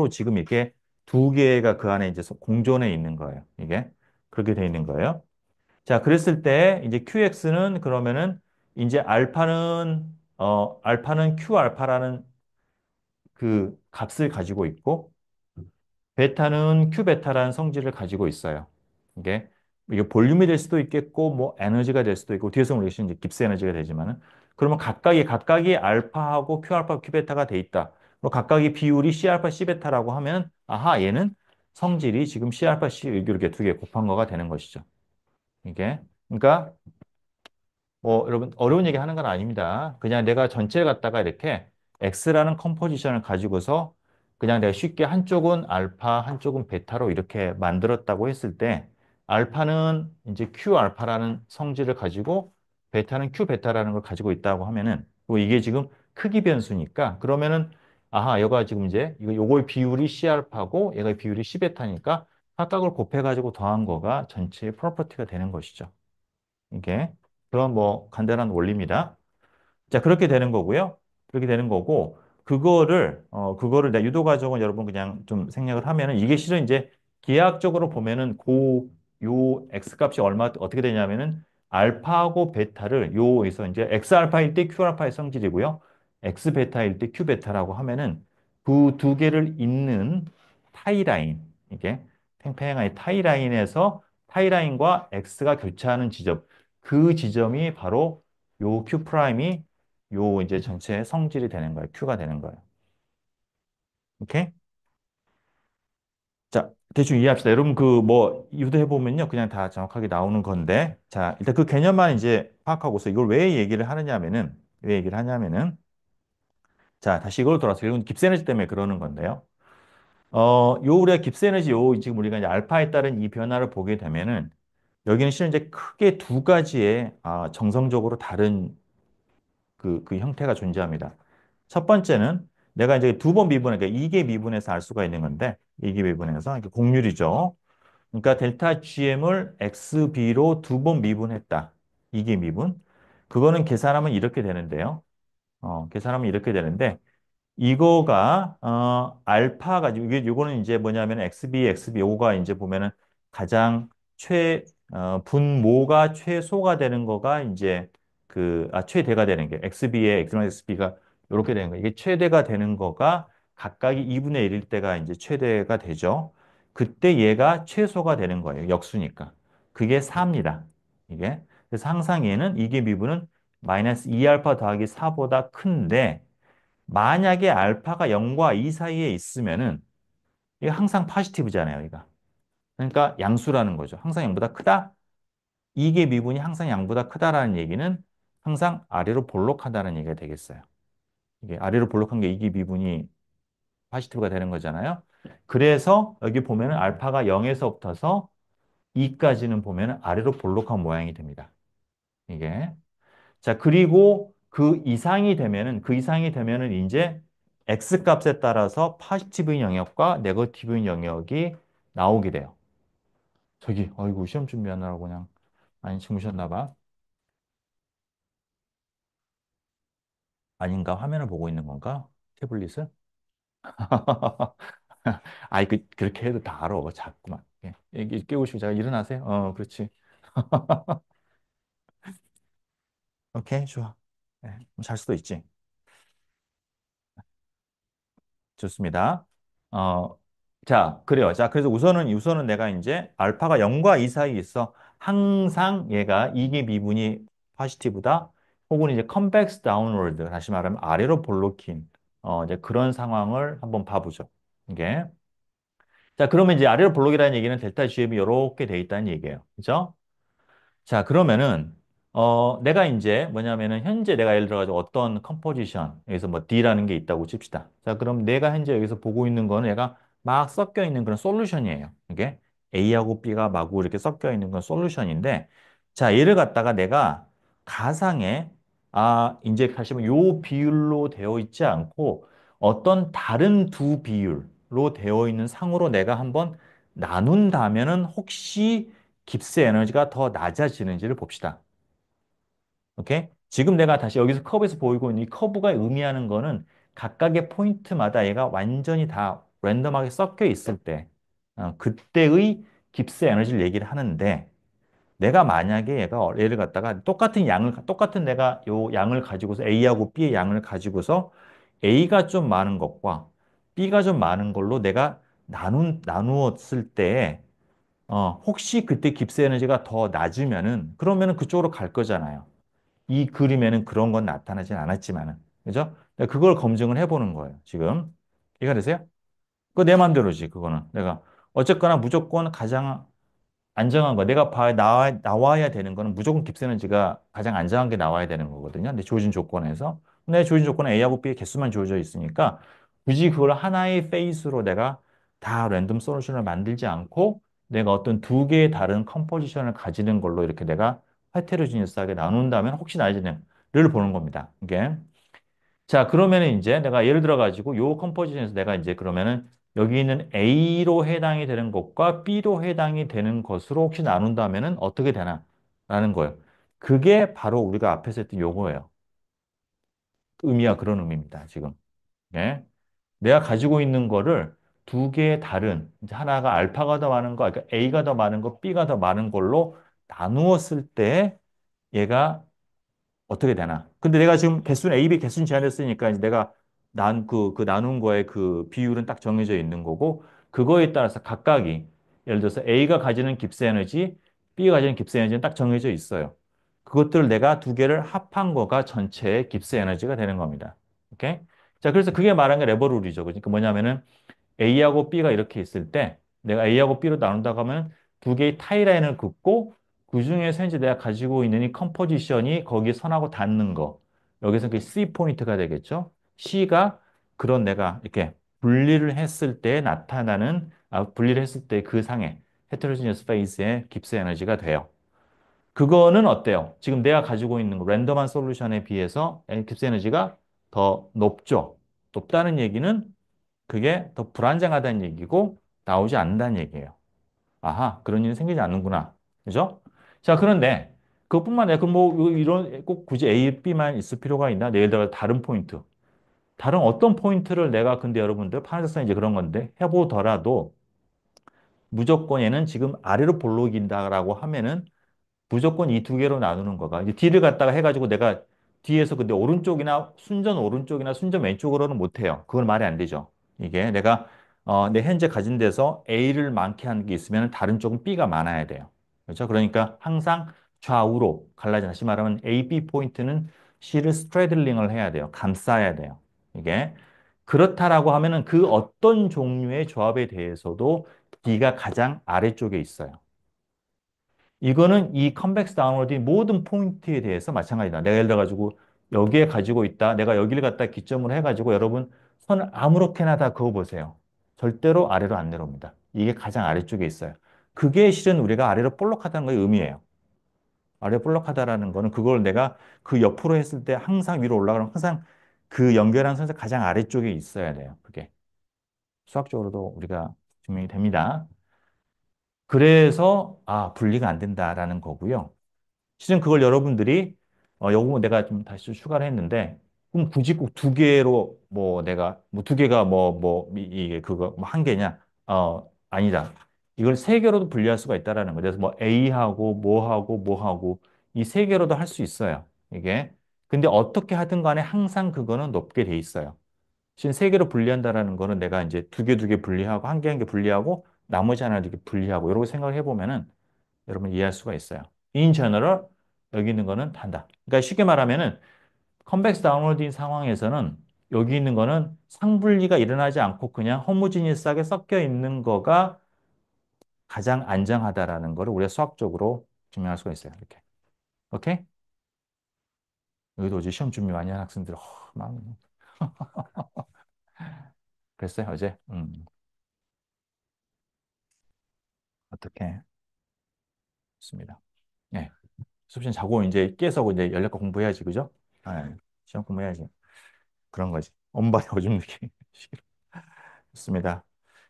지금 이렇게 두 개가 그 안에 이제 공존해 있는 거예요. 이게. 그렇게 돼 있는 거예요. 자, 그랬을 때 이제 QX는 그러면은 이제 알파는 Q 알파라는 그 값을 가지고 있고 베타는 Q 베타라는 성질을 가지고 있어요. 이게 볼륨이 될 수도 있겠고 뭐 에너지가 될 수도 있고 뒤에서 우리가 이제 깁스 에너지가 되지만은 그러면 각각이 알파하고 Q 알파 Q 베타가 돼 있다. 그리고 각각의 비율이 C 알파 C 베타라고 하면 아하 얘는 성질이 지금 C 알파 C 이렇게 두 개 곱한 거가 되는 것이죠. 이게 그러니까 뭐 여러분 어려운 얘기 하는 건 아닙니다. 그냥 내가 전체를 갖다가 이렇게 X라는 컴포지션을 가지고서 그냥 내가 쉽게 한쪽은 알파, 한쪽은 베타로 이렇게 만들었다고 했을 때 알파는 이제 Q 알파라는 성질을 가지고 베타는 Q 베타라는 걸 가지고 있다고 하면은 뭐 이게 지금 크기 변수니까 그러면은 아하 얘가 지금 이제 요거의 비율이 C 알파고 얘가 비율이 C 베타니까 각각을 곱해가지고 더한 거가 전체의 프로퍼티가 되는 것이죠. 이게 그런 뭐 간단한 원리입니다. 자, 그렇게 되는 거고요. 그렇게 되는 거고 그거를 내가 유도 과정은 여러분 그냥 좀 생략을 하면은 이게 실은 이제 기하학적으로 보면은 요 x 값이 얼마 어떻게 되냐면은 알파하고 베타를 요에서 이제 x 알파일 때 q 알파의 성질이고요. x 베타일 때 q 베타라고 하면은 그 두 개를 잇는 타이라인 이게 팽팽한 타이라인에서 타이라인과 x가 교차하는 지점 그 지점이 바로 요 q 프라임이 요 이제 전체 성질이 되는 거예요. Q가 되는 거예요. 오케이? 자, 대충 이해합시다. 여러분 그 뭐 유도해 보면요. 그냥 다 정확하게 나오는 건데. 자, 일단 그 개념만 이제 파악하고서 이걸 왜 얘기를 하느냐면은 왜 얘기를 하냐면은 자, 다시 이걸 돌아서 이건 깁스에너지 때문에 그러는 건데요. 요 우리가 깁스에너지 요 지금 우리가 이제 알파에 따른 이 변화를 보게 되면은 여기는 실은 이제 크게 두 가지의 정성적으로 다른 그 형태가 존재합니다. 첫 번째는 내가 이제 두 번 미분해, 그러니까 이계 미분해서 알 수가 있는 건데, 이계 미분해서, 이게 공률이죠. 그러니까 델타 GM을 XB로 두 번 미분했다. 이계 미분. 그거는 계산하면 이렇게 되는데요. 계산하면 이렇게 되는데, 이거가 알파가 이게 요거는 이제 뭐냐면 XB 요거가 이제 보면은 가장 분모가 최소가 되는 거가 이제 최대가 되는 게 XB의 XB가 이렇게 되는 거 이게 최대가 되는 거가 각각이 2분의 1일 때가 이제 최대가 되죠. 그때 얘가 최소가 되는 거예요. 역수니까. 그게 4입니다. 이게. 그래서 항상 얘는 이게 미분은 마이너스 2알파 더하기 4보다 큰데 만약에 알파가 0과 2 사이에 있으면은 이게 항상 파지티브잖아요, 이거. 그러니까 양수라는 거죠. 항상 0보다 크다. 이게 미분이 항상 양보다 크다라는 얘기는 항상 아래로 볼록하다는 얘기가 되겠어요. 이게 아래로 볼록한 게 이게 미분이 파지티브가 되는 거잖아요. 그래서 여기 보면은 알파가 0에서부터서 2까지는 보면은 아래로 볼록한 모양이 됩니다. 이게. 자, 그리고 그 이상이 되면은 이제 x 값에 따라서 파지티브인 영역과 네거티브인 영역이 나오게 돼요. 저기, 어이구, 시험 준비하느라고 그냥 많이 주무셨나 봐. 아닌가? 화면을 보고 있는 건가? 태블릿을? 아이, 그렇게 해도 다 알아. 자꾸만. 예. 깨우시고 자 일어나세요. 그렇지. 오케이, 좋아. 예, 잘 수도 있지. 좋습니다. 어, 자, 그래요. 자, 그래서 우선은 내가 이제 알파가 0과 2 사이에 있어. 항상 얘가 이게 미분이 포지티브다. 혹은 이제 컨벡스 다운워드, 다시 말하면 아래로 볼로킨. 이제 그런 상황을 한번 봐보죠. 이게. 자, 그러면 이제 아래로 볼록이라는 얘기는 델타 GM이 이렇게 돼 있다는 얘기예요. 그죠? 자, 그러면은, 내가 이제 뭐냐면은, 현재 내가 예를 들어가지고 어떤 컴포지션, 여기서 뭐 D라는 게 있다고 칩시다. 자, 그럼 내가 현재 여기서 보고 있는 거는 얘가 막 섞여 있는 그런 솔루션이에요. 이게 A하고 B가 마구 이렇게 섞여 있는 건 솔루션인데, 자, 얘를 갖다가 내가 가상에, 이제 다시 한번 요 비율로 되어 있지 않고 어떤 다른 두 비율로 되어 있는 상으로 내가 한번 나눈다면은 혹시 깁스 에너지가 더 낮아지는지를 봅시다. 오케이? 지금 내가 다시 여기서 커브에서 보이고 있는 이 커브가 의미하는 거는 각각의 포인트마다 얘가 완전히 다 랜덤하게 섞여 있을 때, 그때의 깁스 에너지를 얘기를 하는데, 내가 만약에 얘가 얘를 갖다가 똑같은 내가 요 양을 가지고서 A하고 B의 양을 가지고서 A가 좀 많은 것과 B가 좀 많은 걸로 내가 나누었을 때, 혹시 그때 깁스 에너지가 더 낮으면은, 그러면은 그쪽으로 갈 거잖아요. 이 그림에는 그런 건 나타나진 않았지만은. 그죠? 그걸 검증을 해보는 거예요, 지금. 이해가 되세요? 그거 내 맘대로지, 그거는. 내가. 어쨌거나 무조건 가장 안정한 거. 나와야 되는 거는 무조건 깁스에너지가 가장 안정한 게 나와야 되는 거거든요. 근데 주어진 조건에서. 근데 주어진 조건은 A하고 B의 개수만 주어져 있으니까 굳이 그걸 하나의 페이스로 내가 다 랜덤 솔루션을 만들지 않고 내가 어떤 두 개의 다른 컴포지션을 가지는 걸로 이렇게 내가 헤테로지니어스하게 나눈다면 혹시 나아지는를 보는 겁니다. 이게. 자, 그러면은 이제 내가 예를 들어 가지고 요 컴포지션에서 내가 이제 그러면은 여기 있는 A로 해당이 되는 것과 B로 해당이 되는 것으로 혹시 나눈다면은 어떻게 되나? 라는 거예요. 그게 바로 우리가 앞에서 했던 요거예요. 의미가 그런 의미입니다, 지금. 예. 내가 가지고 있는 거를 두 개의 다른, 이제 하나가 알파가 더 많은 거, 그러니까 A가 더 많은 거, B가 더 많은 걸로 나누었을 때 얘가 어떻게 되나? 근데 내가 지금 A, B 개수는 제한했으니까 이제 내가 그 나눈 거에 그 비율은 딱 정해져 있는 거고, 그거에 따라서 각각이, 예를 들어서 A가 가지는 깁스 에너지, B가 가지는 깁스 에너지는 딱 정해져 있어요. 그것들을 내가 두 개를 합한 거가 전체의 깁스 에너지가 되는 겁니다. 오케이? 자, 그래서 그게 말하는 게 레버룰이죠. 그러니까 뭐냐면은, A하고 B가 이렇게 있을 때 내가 A하고 B로 나눈다고 하면 두 개의 타이라인을 긋고 그중에서 이제 내가 가지고 있는 이 컴포지션이 거기 선하고 닿는 거. 여기서 그 C 포인트가 되겠죠. C가 그런 내가 이렇게 분리를 했을 때 그 상의 헤테로지니어스 페이스의 깁스 에너지가 돼요. 그거는 어때요? 지금 내가 가지고 있는 거, 랜덤한 솔루션에 비해서 깁스 에너지가 더 높죠. 높다는 얘기는 그게 더 불안정하다는 얘기고 나오지 않는다는 얘기예요. 아하, 그런 일이 생기지 않는구나. 그죠? 자, 그런데 그것뿐만 아니라 그럼 뭐 이런 꼭 굳이 A, B만 있을 필요가 있나? 예를 들어 다른 포인트. 다른 어떤 포인트를 내가 근데 여러분들 파란색선 이제 그런 건데 해보더라도 무조건 얘는 지금 아래로 볼록인다라고 하면은 무조건 이 두 개로 나누는 거가 이제 D를 갖다가 해가지고 내가 뒤에서 근데 오른쪽이나 순전 왼쪽으로는 못 해요. 그건 말이 안 되죠. 이게 내가 내 현재 가진 데서 A를 많게 하는 게 있으면 다른 쪽은 B가 많아야 돼요. 그렇죠? 그러니까 항상 좌우로 갈라져. 다시 말하면 A, B 포인트는 C를 스트레들링을 해야 돼요. 감싸야 돼요. 이게 그렇다라고 하면은 그 어떤 종류의 조합에 대해서도 D가 가장 아래쪽에 있어요. 이거는 이 컨벡스 다운워드인 모든 포인트에 대해서 마찬가지다. 내가 예를 들어가지고 여기에 가지고 있다. 내가 여기를 갖다 기점으로 해가지고 여러분 선을 아무렇게나 다 그어보세요. 절대로 아래로 안 내려옵니다. 이게 가장 아래쪽에 있어요. 그게 실은 우리가 아래로 볼록하다는 걸 의미해요. 아래 볼록하다라는 거는 그걸 내가 그 옆으로 했을 때 항상 위로 올라가면 항상 그 연결한 선에서 가장 아래쪽에 있어야 돼요. 그게 수학적으로도 우리가 증명이 됩니다. 그래서 분리가 안 된다라는 거고요. 실은 그걸 여러분들이 요거 내가 좀 다시 좀 추가를 했는데 그럼 굳이 꼭 두 개로 뭐 내가 뭐 두 개가 이게 그거 뭐 한 개냐? 아니다. 이걸 세 개로도 분리할 수가 있다라는 거죠. 그래서 뭐 A하고 뭐하고 이 세 개로도 할 수 있어요. 이게. 근데 어떻게 하든 간에 항상 그거는 높게 돼 있어요. 실은 세 개로 분리한다라는 거는 내가 이제 두 개 분리하고 한 개 분리하고 나머지 하나 이렇게 분리하고 이렇게 생각해 보면은 여러분 이해할 수가 있어요. In general, 여기 있는 거는 단다. 그러니까 쉽게 말하면은 컨벡스 다운워드인 상황에서는 여기 있는 거는 상분리가 일어나지 않고 그냥 호모지니스하게 섞여 있는 거가 가장 안정하다라는 거를 우리가 수학적으로 증명할 수가 있어요. 이렇게. 오케이? 여기도 어제 시험 준비 많이 한 학생들, 막 그랬어요, 어제. 어떻게? 좋습니다. 예. 수업 시간 자고 이제 깨서 이제 연락과 공부해야지, 그죠? 예. 시험 공부해야지. 그런 거지. 엄발이 오줌 누기. 좋습니다.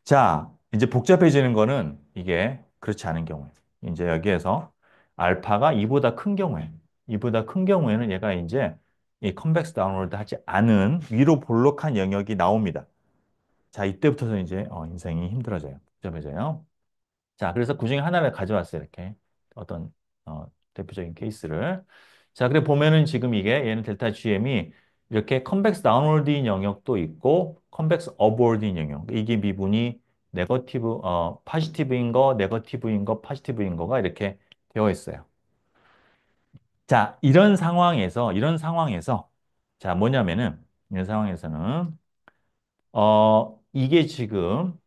자, 이제 복잡해지는 거는 이게 그렇지 않은 경우에. 이제 여기에서 알파가 2보다 큰 경우에, 2보다 큰 경우에는 얘가 이제 이 컨벡스 다운로드 하지 않은 위로 볼록한 영역이 나옵니다. 자, 이때부터는 이제 인생이 힘들어져요. 복잡해져요. 자, 그래서 그중에 하나를 가져왔어요. 이렇게 어떤 대표적인 케이스를. 자, 그래 보면은 지금 이게 얘는 델타 GM이 이렇게 컨벡스 다운워드인 영역도 있고 컨벡스 업워드인 영역. 이게 미분이 네거티브 파지티브인 거, 네거티브인 거, 파지티브인 거가 이렇게 되어 있어요. 자, 이런 상황에서 자, 뭐냐면은 이런 상황에서는 이게 지금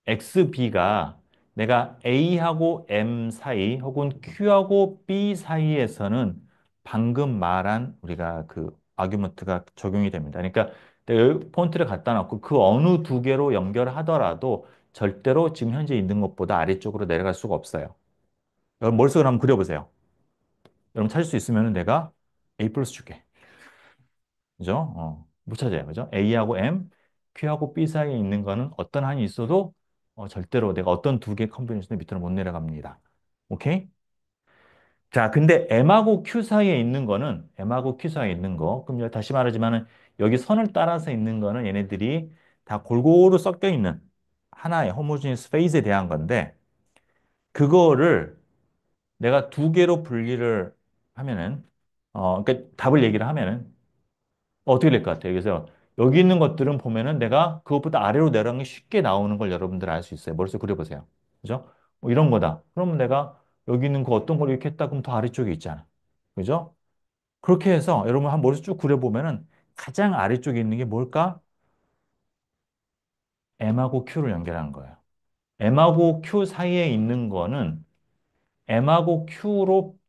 XB가 내가 A하고 M 사이 혹은 Q하고 B 사이에서는 방금 말한 우리가 그 아규먼트가 적용이 됩니다. 그러니까 내가 여기 폰트를 갖다 놓고 그 어느 두 개로 연결하더라도 절대로 지금 현재 있는 것보다 아래쪽으로 내려갈 수가 없어요. 여러분 머릿속으로 한번 그려보세요. 여러분 찾을 수 있으면 내가 A 플러스 줄게. 그죠? 못 찾아요. 그죠? A하고 M, Q하고 B 사이에 있는 거는 어떤 한이 있어도 절대로 내가 어떤 두 개의 컨비네이션도 밑으로 못 내려갑니다. 오케이? 자, 근데 M하고 Q 사이에 있는 거는 M하고 Q 사이에 있는 거. 그럼 다시 말하지만은 여기 선을 따라서 있는 거는 얘네들이 다 골고루 섞여 있는 하나의 호모지니스 페이즈에 대한 건데 그거를 내가 두 개로 분리를 하면은 그러니까 답을 얘기를 하면은 어떻게 될 것 같아요? 그래서 여기 있는 것들은 보면은 내가 그것보다 아래로 내려가는 게 쉽게 나오는 걸 여러분들 알 수 있어요. 머릿속에 그려보세요. 그죠? 뭐 이런 거다. 그러면 내가 여기 있는 그 어떤 걸 이렇게 했다 그럼 더 아래쪽에 있잖아. 그죠? 그렇게 해서 여러분 한 머릿속 쭉 그려보면은 가장 아래쪽에 있는 게 뭘까? M하고 Q를 연결한 거예요. M하고 Q 사이에 있는 거는 M하고 Q로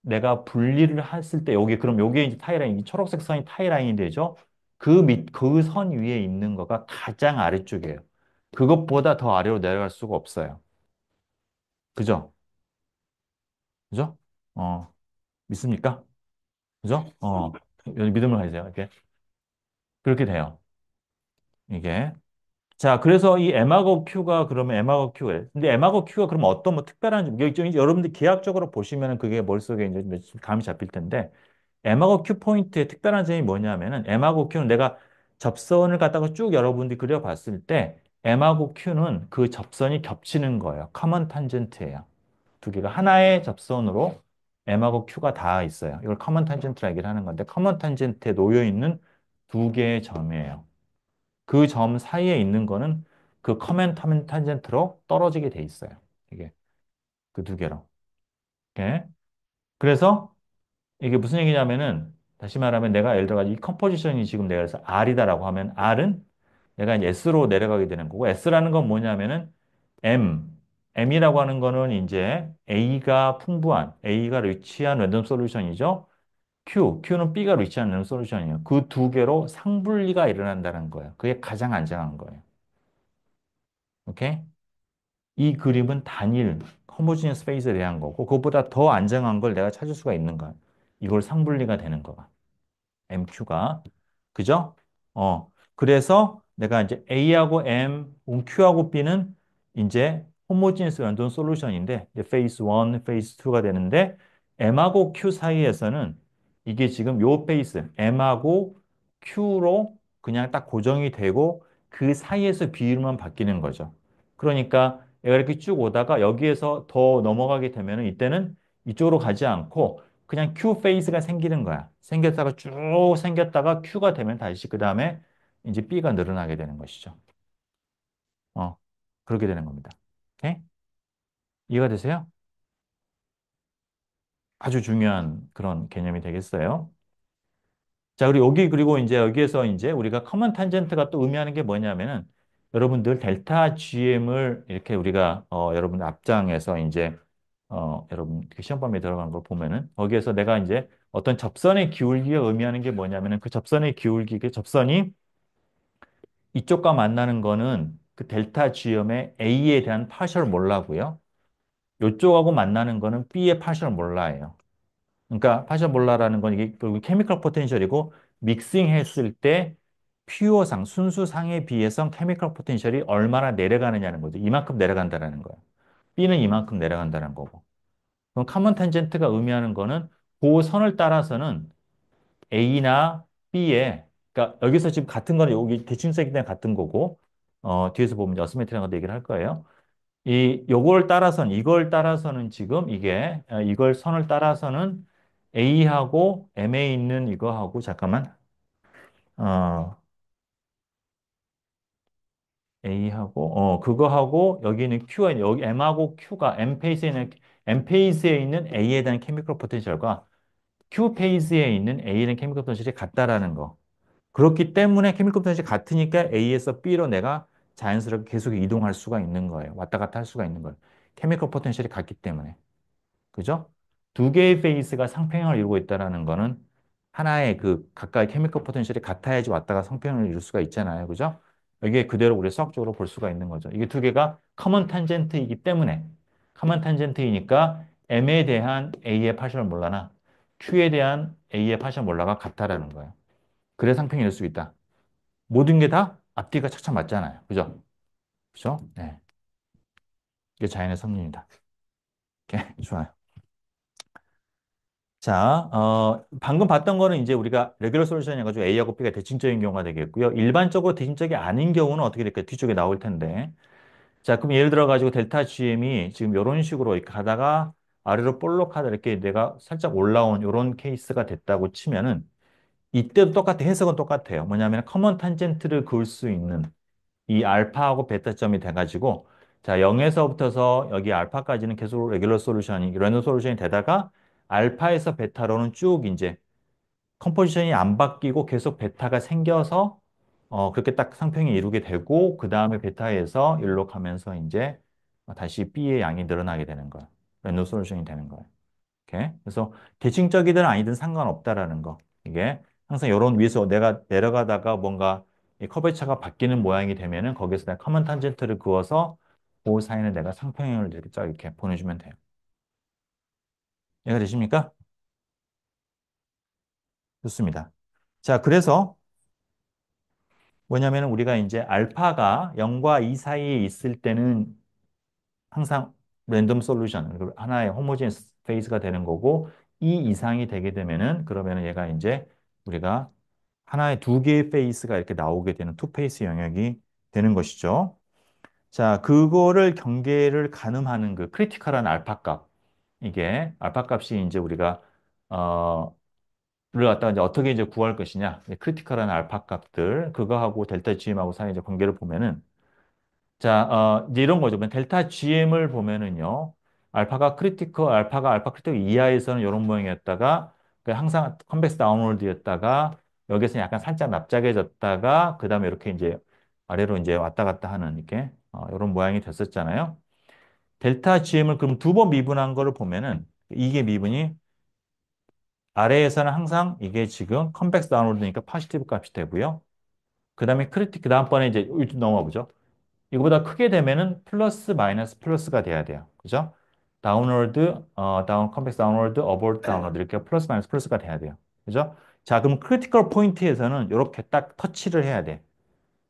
내가 분리를 했을 때 여기 그럼 요게 이제 타이라인, 이 초록색 선이 타이라인이 되죠? 그 선 위에 있는 거가 가장 아래쪽이에요. 그것보다 더 아래로 내려갈 수가 없어요. 그죠? 그죠? 어, 믿습니까? 그죠? 여기 믿음을 가지세요. 이렇게. 그렇게 돼요. 이게. 자, 그래서 이 M하고 Q가 그러면 M하고 Q에. 근데 M하고 Q가 그러면 어떤 뭐 특별한, 여러분들 기하학적으로 보시면은 그게 머릿속에 이제 감이 잡힐 텐데, M하고 Q 포인트의 특별한 점이 뭐냐면은 M하고 Q는 내가 접선을 갖다가 쭉 여러분들이 그려봤을 때 M하고 Q는 그 접선이 겹치는 거예요. 커먼 탄젠트예요. 두 개가 하나의 접선으로 M하고 Q가 다 있어요. 이걸 커먼 탄젠트라 얘기를 하는 건데 커먼 탄젠트에 놓여 있는 두 개의 점이에요. 그 점 사이에 있는 거는 그 커먼 탄젠트로 떨어지게 돼 있어요. 이게 그 두 개로. 오케이? 그래서 이게 무슨 얘기냐면은 다시 말하면 내가 예를 들어 이 컴포지션이 지금 내가 그래서 R이다라고 하면 R은 내가 이제 S로 내려가게 되는 거고 S라는 건 뭐냐면은 M, M이라고 하는 거는 이제 A가 리치한 랜덤 솔루션이죠. Q는 B가 리치한 랜덤 솔루션이에요. 그 두 개로 상분리가 일어난다는 거예요. 그게 가장 안정한 거예요. 오케이? 이 그림은 단일 호모지니어스 스페이스에 대한 거고 그것보다 더 안정한 걸 내가 찾을 수가 있는 거야. 이걸 상분리가 되는 거가. MQ가. 그죠? 그래서 내가 이제 A하고 M, Q하고 B는 이제 호모지니스 연동 솔루션인데, 이제 페이스 1, 페이스 2가 되는데, M하고 Q 사이에서는 이게 지금 요 페이스, M하고 Q로 그냥 딱 고정이 되고, 그 사이에서 비율만 바뀌는 거죠. 그러니까 얘가 이렇게 쭉 오다가 여기에서 더 넘어가게 되면은 이때는 이쪽으로 가지 않고 그냥 Q 페이스가 생기는 거야. 생겼다가 쭉 생겼다가 Q가 되면 다시 그 다음에 이제 B가 늘어나게 되는 것이죠. 어, 그렇게 되는 겁니다. 오케이? 이해가 되세요? 아주 중요한 그런 개념이 되겠어요. 자, 그리고 그리고 이제 여기에서 이제 우리가 커먼 탄젠트가 또 의미하는 게 뭐냐면은 여러분들 델타 GM을 이렇게 우리가 여러분 앞장에서 이제 여러분 그 시험범위에 들어간 걸 보면은 거기에서 내가 이제 어떤 접선의 기울기가 의미하는 게 뭐냐면은 그 접선의 기울기, 그 접선이 이쪽과 만나는 거는 그 델타 G음의 A에 대한 파셜 몰라고요. 이쪽하고 만나는 거는 B의 파셜 몰라예요. 그러니까 파셜 몰라라는 건 이게 결국 케미컬 포텐셜이고 믹싱했을 때 퓨어상, 순수상에 비해서 케미컬 포텐셜이 얼마나 내려가느냐는 거죠. 이만큼 내려간다는 거예요. B는 이만큼 내려간다는 거고. 그럼 카먼 탄젠트가 의미하는 거는 그 선을 따라서는 A나 B에 그러니까 여기서 지금 같은 거는 여기 대칭색이 때문에 같은 거고 뒤에서 보면 이제 어시메트리한 것도 얘기를 할 거예요. 요걸 따라서는, 이걸 따라서는 지금 이게, 이걸 선을 따라서는 A하고 M에 있는 이거하고, 잠깐만, 어, A하고, 그거하고, 여기 있는 Q가, 여기 M하고 Q가 M 페이스에 있는 A에 대한 케미컬 포텐셜과 Q 페이스에 있는 A에 대한 케미컬 포텐셜이 같다라는 거. 그렇기 때문에 케미컬 포텐셜이 같으니까 A에서 B로 내가 자연스럽게 계속 이동할 수가 있는 거예요. 왔다 갔다 할 수가 있는 거예요. 케미컬 포텐셜이 같기 때문에. 그죠? 두 개의 페이스가 상평형을 이루고 있다는 거는 하나의 그 각각의 케미컬 포텐셜이 같아야지 왔다가 상평형을 이룰 수가 있잖아요. 그죠? 이게 그대로 우리 수학적으로 볼 수가 있는 거죠. 이게 두 개가 커먼 탄젠트이기 때문에 커먼 탄젠트이니까 M에 대한 A의 파셜 몰라나 Q에 대한 A의 파셜 몰라가 같다라는 거예요. 그래 상평이 될 수 있다. 모든 게 다 앞뒤가 착착 맞잖아요. 그죠? 그죠? 네. 이게 자연의 섭리입니다. 오케이, 좋아요. 자, 방금 봤던 거는 이제 우리가 레귤러 솔루션 해가지고 A하고 B가 대칭적인 경우가 되겠고요. 일반적으로 대칭적이 아닌 경우는 어떻게 될까요? 뒤쪽에 나올 텐데. 자, 그럼 예를 들어가지고 델타 GM이 지금 이런 식으로 이렇게 가다가 아래로 볼록하다 이렇게 내가 살짝 올라온 이런 케이스가 됐다고 치면은 이때도 똑같아. 해석은 똑같아요. 뭐냐면 커먼 탄젠트를 그을 수 있는 이 알파하고 베타점이 돼가지고 자 0에서부터서 여기 알파까지는 계속 레귤러 솔루션이 래노 솔루션이 되다가 알파에서 베타로는 쭉 이제 컴포지션이 안 바뀌고 계속 베타가 생겨서 그렇게 딱 상평이 이루게 되고 그 다음에 베타에서 일로 가면서 이제 다시 B의 양이 늘어나게 되는 거예요. 래노 솔루션이 되는 거예요. 오케이? 그래서 대칭적이든 아니든 상관없다라는 거. 이게 항상 이런 위에서 내가 내려가다가 뭔가 이 커브차가 바뀌는 모양이 되면은 거기서 내가 커먼 탄젠트를 그어서 그 사이는 내가 상평형을 이렇게 쫙 이렇게 보내주면 돼요. 이해가 되십니까? 좋습니다. 자, 그래서 뭐냐면은 우리가 이제 알파가 0과 2 사이에 있을 때는 항상 랜덤 솔루션, 그리고 하나의 호모제니스 페이스가 되는 거고 이 이상이 되게 되면은 그러면은 얘가 이제 우리가 하나의 두 개의 페이스가 이렇게 나오게 되는 투 페이스 영역이 되는 것이죠. 자, 그거를 경계를 가늠하는 그 크리티컬한 알파 값. 이게 알파 값이 이제 우리가 를 갖다가 이제 어떻게 이제 구할 것이냐. 크리티컬한 알파 값들 그거하고 델타 GM하고 사이 이제 관계를 보면은 자, 이제 이런 거죠. 델타 GM을 보면은요. 알파가 알파 크리티컬 이하에서는 이런 모양이었다가 그 항상 컨벡스 다운워드였다가 여기서 약간 살짝 납작해졌다가 그다음에 이렇게 이제 아래로 이제 왔다 갔다 하는 이렇게 이런 모양이 됐었잖아요. 델타 GM을 그럼 두 번 미분한 거를 보면은 이게 미분이 아래에서는 항상 이게 지금 컨벡스 다운워드니까 파시티브 값이 되고요. 그다음에 그 다음번에 이제 넘어가 보죠. 이거보다 크게 되면은 플러스 마이너스 플러스가 돼야 돼요. 그죠? 다운워드, 컴팩스 다운워드, 어버드 다운워드 이렇게 플러스 마이너스 플러스가 돼야 돼요. 그죠? 자, 그럼 크리티컬 포인트에서는 이렇게 딱 터치를 해야 돼.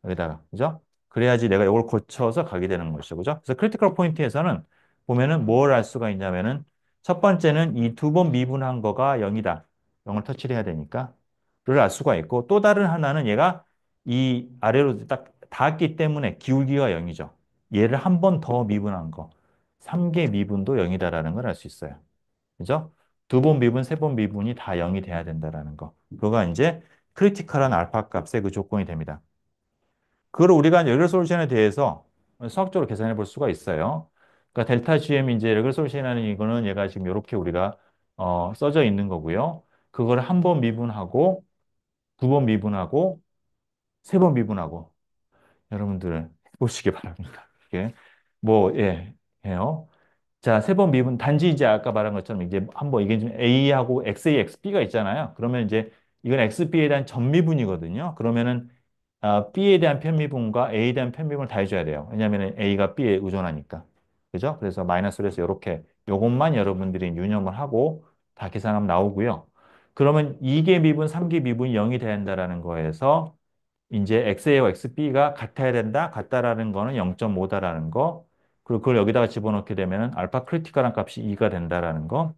여기다가. 그죠? 그래야지 내가 이걸 고쳐서 가게 되는 것이죠. 그죠? 그래서 크리티컬 포인트에서는 보면은 뭘 알 수가 있냐면은 첫 번째는 이 두 번 미분한 거가 0이다. 0을 터치를 해야 되니까. 를 알 수가 있고 또 다른 하나는 얘가 이 아래로 딱 닿았기 때문에 기울기가 0이죠. 얘를 한 번 더 미분한 거. 3개 미분도 0이다라는 걸 알 수 있어요. 그죠? 두 번 미분, 세 번 미분이 다 0이 돼야 된다라는 거. 그거가 이제 크리티컬한 알파 값의 그 조건이 됩니다. 그걸 우리가 레귤 솔루션에 대해서 수학적으로 계산해 볼 수가 있어요. 그러니까 델타 GM 이제 레귤 솔루션이라는 이거는 얘가 지금 이렇게 우리가 써져 있는 거고요. 그걸 한 번 미분하고 두 번 미분하고 세 번 미분하고 여러분들 해보시기 바랍니다. 이게 뭐 예, 해요. 자, 세 번 미분 단지 이제 아까 말한 것처럼 이제 한번 이게 좀 A하고 XA, XB가 있잖아요. 그러면 이제 이건 XB에 대한 전미분이거든요. 그러면은 B에 대한 편미분과 A에 대한 편미분을 다 해줘야 돼요. 왜냐하면 A가 B에 의존하니까. 그죠? 그래서 마이너스로 해서 이렇게 요것만 여러분들이 유념을 하고 다 계산하면 나오고요. 그러면 2개 미분, 3개 미분이 0이 돼야 한다라는 거에서 이제 XA와 XB가 같아야 된다, 같다라는 거는 0.5다라는 거. 그리고 그걸 여기다가 집어넣게 되면은 알파 크리티컬한 값이 2가 된다라는 거.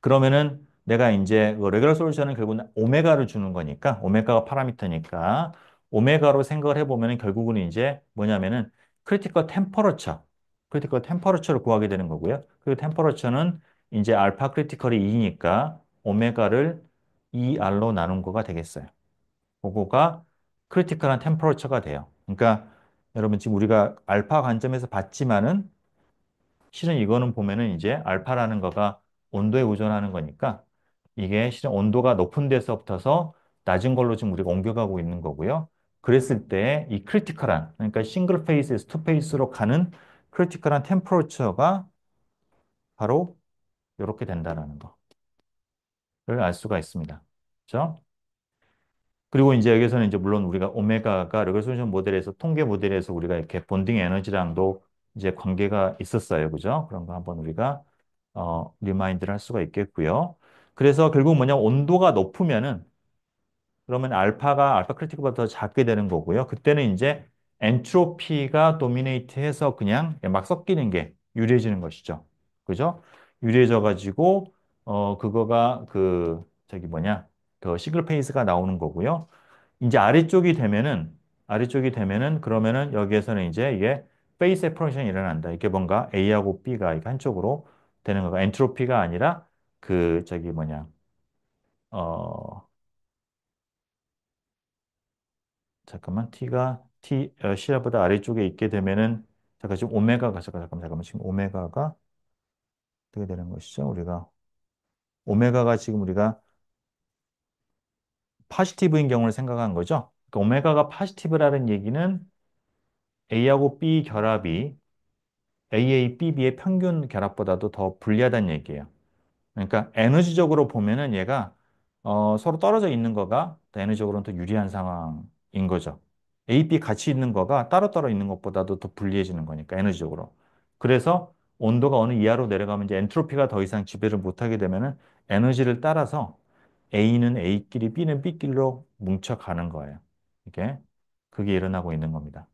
그러면은 내가 이제 그 레귤러 솔루션은 결국 오메가를 주는 거니까 오메가가 파라미터니까 오메가로 생각을 해보면 결국은 이제 뭐냐면은 크리티컬 템퍼러처, 크리티컬 템퍼러처를 구하게 되는 거고요. 그 템퍼러처는 이제 알파 크리티컬이 2니까 오메가를 2R로 나눈 거가 되겠어요. 그거가 크리티컬한 템퍼러처가 돼요. 그러니까 여러분 지금 우리가 알파 관점에서 봤지만은 실은 이거는 보면은 이제 알파라는 거가 온도에 의존하는 거니까 이게 실은 온도가 높은 데서부터서 낮은 걸로 지금 우리가 옮겨가고 있는 거고요. 그랬을 때 이 크리티컬한 그러니까 싱글 페이스에서 투 페이스로 가는 크리티컬한 템퍼러처가 바로 이렇게 된다라는 거를 알 수가 있습니다. 그렇죠? 그리고 이제 여기서는 이제 물론 우리가 오메가가 레그레션 모델에서 통계 모델에서 우리가 이렇게 본딩 에너지랑도 이제 관계가 있었어요. 그죠? 그런 거 한번 우리가 리마인드를 할 수가 있겠고요. 그래서 결국 뭐냐 온도가 높으면은 그러면 알파가 알파 크리티컬보다 더 작게 되는 거고요. 그때는 이제 엔트로피가 도미네이트 해서 그냥 막 섞이는 게 유리해지는 것이죠. 그죠? 유리해져 가지고 그거가 그 저기 뭐냐 그 싱글 페이스가 나오는 거고요. 이제 아래쪽이 되면은 그러면은 여기에서는 이제 이게 페이스 세퍼레이션이 일어난다. 이게 뭔가 A하고 B가 이게 한쪽으로 되는 거가 엔트로피가 아니라 그 저기 뭐냐 어 잠깐만 T가 C보다 아래쪽에 있게 되면은 잠깐 지금 오메가가 잠깐만 지금 오메가가 어떻게 되는 것이죠? 우리가 오메가가 지금 우리가 파지티브인 경우를 생각한 거죠. 그러니까 오메가가 파지티브라는 얘기는 A하고 B 결합이 AA, BB의 평균 결합보다도 더 불리하다는 얘기예요. 그러니까 에너지적으로 보면은 얘가 서로 떨어져 있는 거가 더 에너지적으로는 더 유리한 상황인 거죠. A, B 같이 있는 거가 따로따로 있는 것보다도 더 불리해지는 거니까 에너지적으로. 그래서 온도가 어느 이하로 내려가면 이제 엔트로피가 더 이상 지배를 못하게 되면은 에너지를 따라서 A는 A끼리 B는 B끼리로 뭉쳐가는 거예요. 이게 그게 일어나고 있는 겁니다.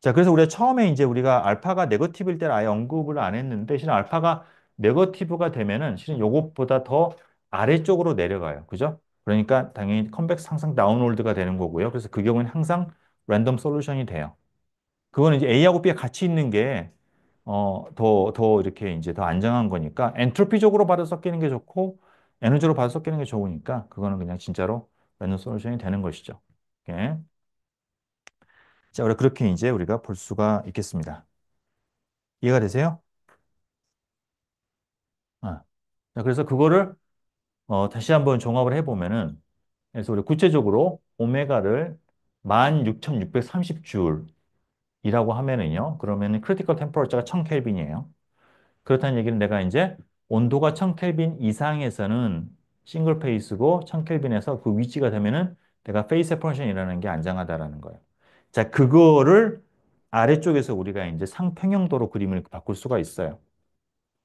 자, 그래서 우리가 처음에 이제 우리가 알파가 네거티브일 때는 아예 언급을 안 했는데, 실은 알파가 네거티브가 되면은 실은 요것보다 더 아래쪽으로 내려가요. 그죠? 그러니까 당연히 컨벡스 항상 다운월드가 되는 거고요. 그래서 그 경우는 항상 랜덤 솔루션이 돼요. 그거는 이제 A하고 B가 같이 있는 게, 더 이렇게 이제 더 안정한 거니까 엔트로피적으로 받아 섞이는 게 좋고, 에너지로 받아 섞이는 게 좋으니까, 그거는 그냥 진짜로 랜덤 솔루션이 되는 것이죠. 예. 자, 우리 그렇게 이제 우리가 볼 수가 있겠습니다. 이해가 되세요? 아. 자, 그래서 그거를 다시 한번 종합을 해보면은 그래서 우리 구체적으로 오메가를 16,630줄이라고 하면은요. 그러면은 크리티컬 템퍼러처가 1000켈빈이에요. 그렇다는 얘기는 내가 이제 온도가 1000켈빈 이상에서는 싱글 페이스고 1000켈빈에서 그 위치가 되면은 내가 페이스 세퍼레이션이라는 게 안정하다라는 거예요. 자, 그거를 아래쪽에서 우리가 이제 상평형도로 그림을 바꿀 수가 있어요.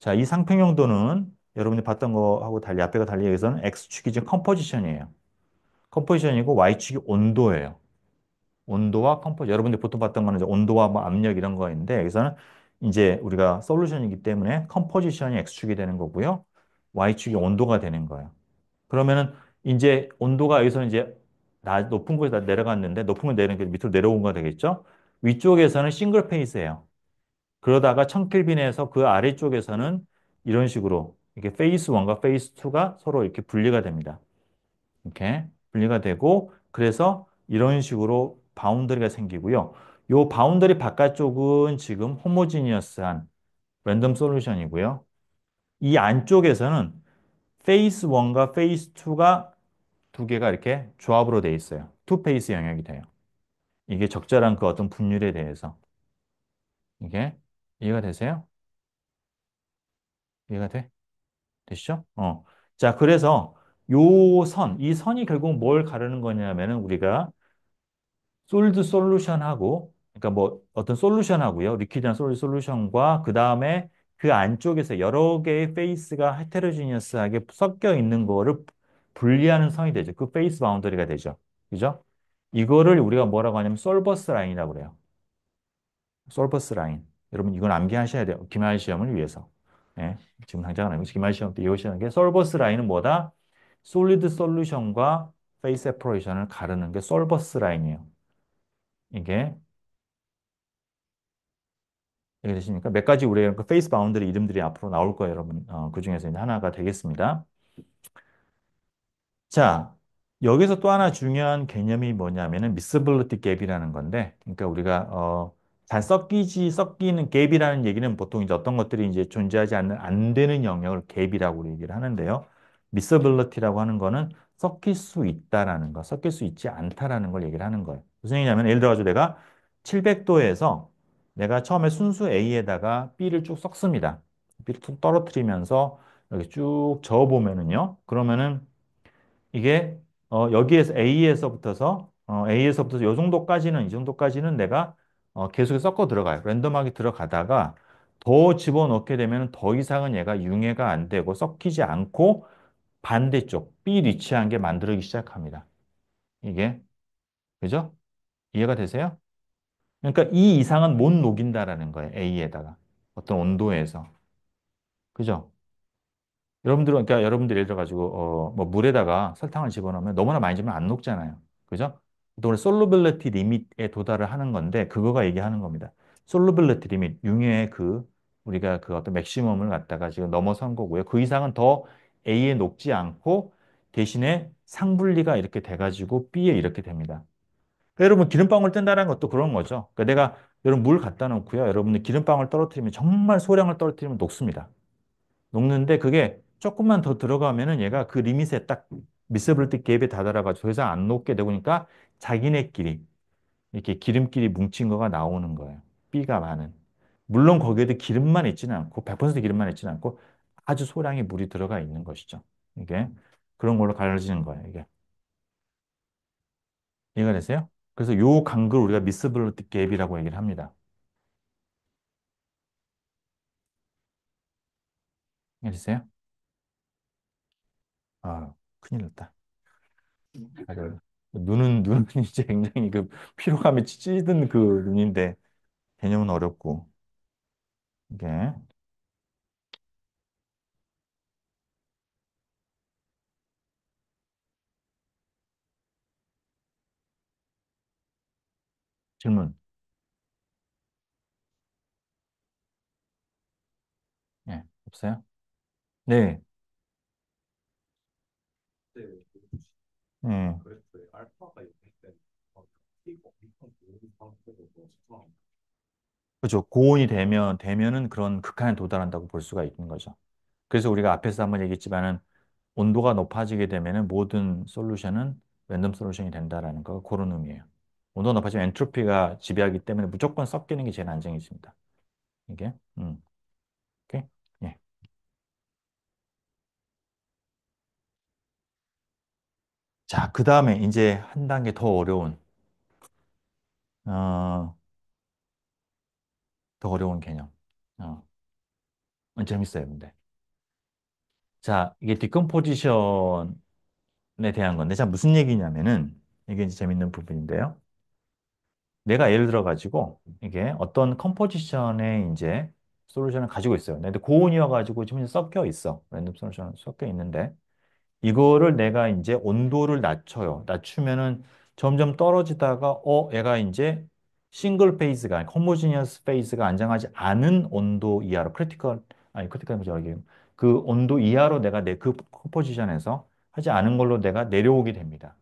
자, 이 상평형도는 여러분이 봤던 거하고 달리 앞에가 달리 여기서는 X축이 지금 컴포지션이에요. 컴포지션이고 Y축이 온도예요. 온도와 컴포지 여러분들 보통 봤던 거는 이제 온도와 뭐 압력 이런 거인데 여기서는 이제 우리가 솔루션이기 때문에 컴포지션이 X축이 되는 거고요. Y축이 온도가 되는 거예요. 그러면은 이제 온도가 여기서는 이제 높은 곳에 내려갔는데 높은 곳 내려는 게 밑으로 내려온 거 되겠죠? 위쪽에서는 싱글 페이스예요. 그러다가 1000켈빈에서 그 아래쪽에서는 이런 식으로 이렇게 페이스 1과 페이스 2가 서로 이렇게 분리가 됩니다. 이렇게 분리가 되고 그래서 이런 식으로 바운더리가 생기고요. 요 바운더리 바깥쪽은 지금 호모지니어스한 랜덤 솔루션이고요. 이 안쪽에서는 페이스 1과 페이스 2가 두 개가 이렇게 조합으로 돼 있어요. 투 페이스 영역이 돼요. 이게 적절한 그 어떤 분율에 대해서. 이게 이해가 되세요? 이해가 돼? 되시죠? 자, 그래서 이 선이 결국 뭘 가르는 거냐면은 우리가 솔드 솔루션하고, 그러니까 뭐 어떤 솔루션하고요. 리퀴드한 솔드 솔루션과 그 다음에 그 안쪽에서 여러 개의 페이스가 헤테로지니어스하게 섞여 있는 거를 분리하는 선이 되죠. 그 페이스 바운더리가 되죠. 그죠? 이거를 우리가 뭐라고 하냐면 솔버스 라인이라고 그래요. 솔버스 라인. 여러분 이건 암기하셔야 돼요. 기말 시험을 위해서. 예, 지금 당장은 아니고 기말 시험 때 이호시하는 게 솔버스 라인은 뭐다? 솔리드 솔루션과 페이스 세퍼레이션을 가르는 게 솔버스 라인이에요. 이게 이해되십니까? 몇 가지 우리의 그 페이스 바운드리 이름들이 앞으로 나올 거예요, 여러분. 그 중에서 이제 하나가 되겠습니다. 자, 여기서 또 하나 중요한 개념이 뭐냐면은 미서빌리티 갭이라는 건데, 그러니까 우리가 잘 섞이는 갭이라는 얘기는 보통 이제 어떤 것들이 이제 존재하지 않는 안 되는 영역을 갭이라고 얘기를 하는데요. 미서빌리티라고 하는 거는 섞일 수 있다라는 거, 섞일 수 있지 않다라는 걸 얘기를 하는 거예요. 무슨 얘기냐면 예를 들어가지고 내가 700도에서 내가 처음에 순수 A에다가 B를 쭉 섞습니다. B를 툭 떨어뜨리면서 여기 쭉 저어보면은요. 그러면은 이게 여기에서 A에서부터서 이 정도까지는 이 정도까지는 내가 계속 섞어 들어가요. 랜덤하게 들어가다가 더 집어넣게 되면 더 이상은 얘가 융해가 안 되고 섞이지 않고 반대쪽 B 리치한 게 만들어지기 시작합니다. 이게 그죠? 이해가 되세요? 그러니까 이 이상은 못 녹인다라는 거예요. A에다가 어떤 온도에서 그죠? 그러니까 여러분들이 예를 들어가지고, 뭐, 물에다가 설탕을 집어넣으면 너무나 많이 집으면 안 녹잖아요. 그죠? 또 우리 솔루빌리티 리밋에 도달을 하는 건데, 그거가 얘기하는 겁니다. 솔루빌리티 리밋, 융해의 우리가 그 어떤 맥시멈을 갖다가 지금 넘어선 거고요. 그 이상은 더 A에 녹지 않고, 대신에 상분리가 이렇게 돼가지고 B에 이렇게 됩니다. 그러니까 여러분, 기름방울 뜬다는 것도 그런 거죠. 그러니까 내가 여러분 물 갖다 놓고요. 여러분들 기름방울 떨어뜨리면 정말 소량을 떨어뜨리면 녹습니다. 녹는데 그게 조금만 더 들어가면은 얘가 그 리밋에 딱 미서블티 갭에 다다라가지고 더 이상 안 녹게 되니까 자기네끼리 이렇게 기름끼리 뭉친 거가 나오는 거예요. B가 많은. 물론 거기에도 기름만 있지는 않고 100% 기름만 있지는 않고 아주 소량의 물이 들어가 있는 것이죠. 이게 그런 걸로 갈라지는 거예요. 이게 이해가 되세요? 그래서 요 간극을 우리가 미서블티 갭이라고 얘기를 합니다. 이해되세요? 아, 큰일 났다. 맞아요. 눈은 이제 굉장히 그 피로감에 찌든 그 눈인데 개념은 어렵고 이게 질문 예 없어요? 네. 예. 그렇죠. 고온이 되면은 그런 극한에 도달한다고 볼 수가 있는 거죠. 그래서 우리가 앞에서 한번 얘기했지만은 온도가 높아지게 되면은 모든 솔루션은 랜덤 솔루션이 된다라는 거 그런 의미예요. 온도가 높아지면 엔트로피가 지배하기 때문에 무조건 섞이는 게 제일 안정해집니다. 이게 오케이. 예. 자, 그 다음에 이제 한 단계 더 어려운 어, 더 어려운 개념. 어, 재밌어요, 근데. 자, 이게 디컴포지션에 대한 건데, 자, 무슨 얘기냐면은, 이게 이제 재밌는 부분인데요. 내가 예를 들어 가지고, 이게 어떤 컴포지션에 이제 솔루션을 가지고 있어요. 근데 고온이어 가지고 지금 섞여 있어. 랜덤 솔루션 섞여 있는데, 이거를 내가 이제 온도를 낮춰요. 낮추면은 점점 떨어지다가, 얘가 이제 싱글 페이스가, 호모지니어스 페이스가 안정하지 않은 온도 이하로, 크리티컬, 뭐지, 여기. 그 온도 이하로 내가 내 그 컴포지션에서 하지 않은 걸로 내가 내려오게 됩니다.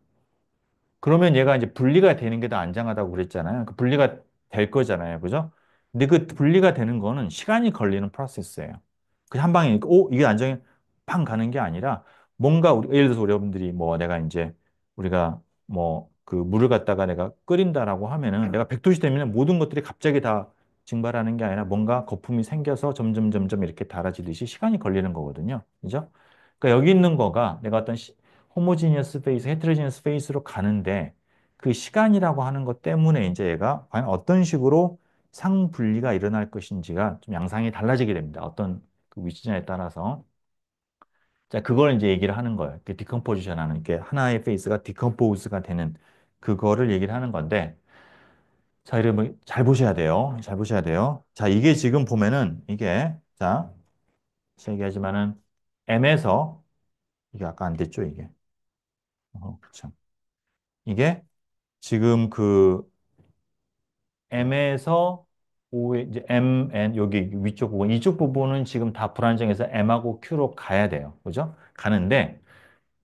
그러면 얘가 이제 분리가 되는 게 더 안정하다고 그랬잖아요. 그 분리가 될 거잖아요. 그죠? 근데 그 분리가 되는 거는 시간이 걸리는 프로세스예요. 그 한 방에, 이게 안정이 팡 가는 게 아니라 뭔가 예를 들어서 우리 여러분들이 뭐 내가 이제 우리가 뭐 그 물을 갖다가 내가 끓인다라고 하면은 내가 100도씨 되면 모든 것들이 갑자기 다 증발하는 게 아니라 뭔가 거품이 생겨서 점점 점점 이렇게 달아지듯이 시간이 걸리는 거거든요. 그죠? 그러니까 여기 있는 거가 내가 어떤 호모지니어스 페이스, 헤테로지니어스 페이스로 가는데 그 시간이라고 하는 것 때문에 이제 얘가 과연 어떤 식으로 상분리가 일어날 것인지가 좀 양상이 달라지게 됩니다. 어떤 그 위치냐에 따라서. 자, 그걸 이제 얘기를 하는 거예요. 그 디컴포지션 하는 게 하나의 페이스가 디컴포즈가 되는 그거를 얘기를 하는 건데 자, 이러면 잘 보셔야 돼요. 잘 보셔야 돼요. 자, 이게 지금 보면은 이게 자, 얘기하지만은 M에서 이게 아까 안 됐죠, 이게. 그렇죠. 이게 지금 그 M에서 O에 이제 M, N 여기 위쪽 부분 이쪽 부분은 지금 다 불안정해서 M하고 Q로 가야 돼요. 그죠? 가는데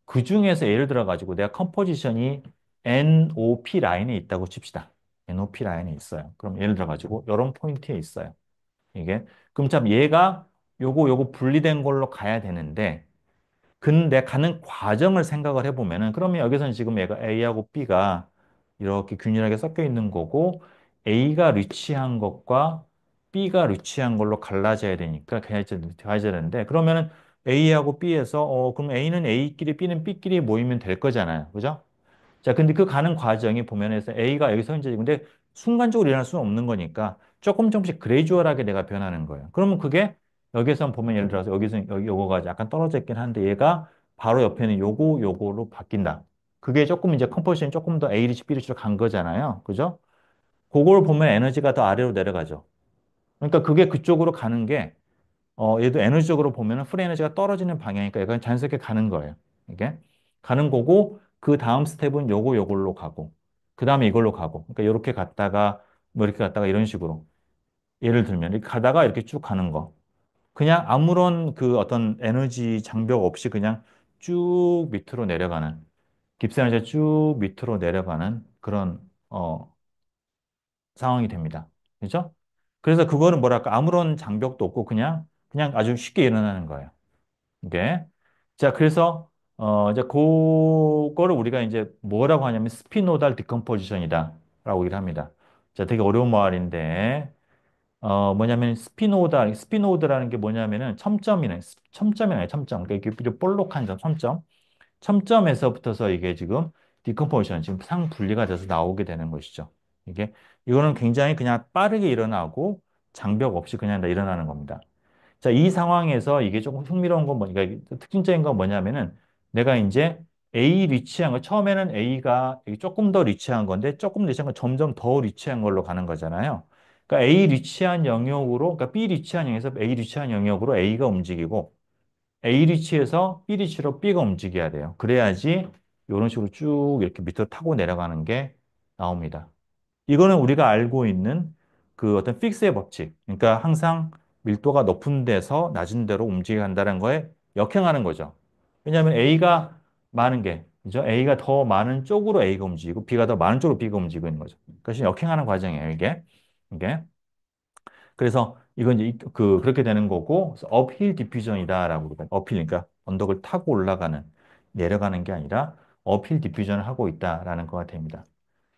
그 중에서 예를 들어 가지고 내가 컴포지션이 NOP 라인에 있다고 칩시다. NOP 라인에 있어요. 그럼 예를 들어 가지고 이런 포인트에 있어요. 이게 그럼 참 얘가 요거 분리된 걸로 가야 되는데 근데 가는 과정을 생각을 해보면은 그러면 여기서는 지금 얘가 A하고 B가 이렇게 균일하게 섞여 있는 거고 A가 리치한 것과 B가 리치한 걸로 갈라져야 되니까 가야져야 되는데 그러면은 A하고 B에서 그럼 A는 A끼리 B는 B끼리 모이면 될 거잖아요. 그죠? 자, 근데 그 가는 과정이 보면에서 A가 여기서 현재 근데 순간적으로 일어날 수는 없는 거니까 조금 조금씩 그레이주얼하게 내가 변하는 거예요. 그러면 그게 여기서 보면 예를 들어서 여기서 여기 요거가 약간 떨어져 있긴 한데 얘가 바로 옆에는 요거로 바뀐다. 그게 조금 이제 컴포지션이 조금 더 A리치 B리치로 간 거잖아요. 그죠? 그걸 보면 에너지가 더 아래로 내려가죠. 그러니까 그게 그쪽으로 가는 게 얘도 에너지적으로 보면은 프리 에너지가 떨어지는 방향이니까 약간 자연스럽게 가는 거예요. 이게 가는 거고 그 다음 스텝은 요걸로 가고 그 다음에 이걸로 가고 그러니까 이렇게 갔다가 뭐 이렇게 갔다가 이런 식으로 예를 들면 이렇게 가다가 이렇게 쭉 가는 거 그냥 아무런 그 어떤 에너지 장벽 없이 그냥 쭉 밑으로 내려가는 깁스 에너지가 쭉 밑으로 내려가는 그런 상황이 됩니다. 그죠? 그래서 그거는 뭐랄까 아무런 장벽도 없고 그냥 아주 쉽게 일어나는 거예요. 이게. 자, 그래서, 이제 그거를 우리가 이제 뭐라고 하냐면 스피노달 디컴포지션이다. 라고 얘기를 합니다. 자, 되게 어려운 말인데, 뭐냐면 스피노드라는 게 뭐냐면은 첨점이 아니라 첨점. 그러니까 이게 볼록한 점, 첨점. 첨점에서부터서 이게 지금 디컴포지션, 지금 상분리가 돼서 나오게 되는 것이죠. 이게, 이거는 굉장히 그냥 빠르게 일어나고 장벽 없이 그냥 다 일어나는 겁니다. 자, 이 상황에서 이게 조금 흥미로운 건 뭐니까 특징적인 건 뭐냐면은 내가 이제 A 리치한 거 처음에는 A가 조금 더 리치한 건데 조금 리치한 건 점점 더 리치한 걸로 가는 거잖아요. 그러니까 A 리치한 영역으로 그러니까 B 리치한 영역에서 A 리치한 영역으로 A가 움직이고 A 리치에서 B 리치로 B가 움직여야 돼요. 그래야지 이런 식으로 쭉 이렇게 밑으로 타고 내려가는 게 나옵니다. 이거는 우리가 알고 있는 그 어떤 픽스의 법칙. 그러니까 항상 밀도가 높은 데서 낮은 데로 움직여간다는 거에 역행하는 거죠. 왜냐하면 A가 많은 게, 그죠? A가 더 많은 쪽으로 A가 움직이고 B가 더 많은 쪽으로 B가 움직이고 있는 거죠. 그것이 역행하는 과정이에요, 이게. 이게. 그래서 이건 이제 그렇게 되는 거고, 그래서 업힐 디퓨전이다라고 그러니까 업힐, 그러니까 언덕을 타고 올라가는, 내려가는 게 아니라 업힐 디퓨전을 하고 있다라는 거가 됩니다.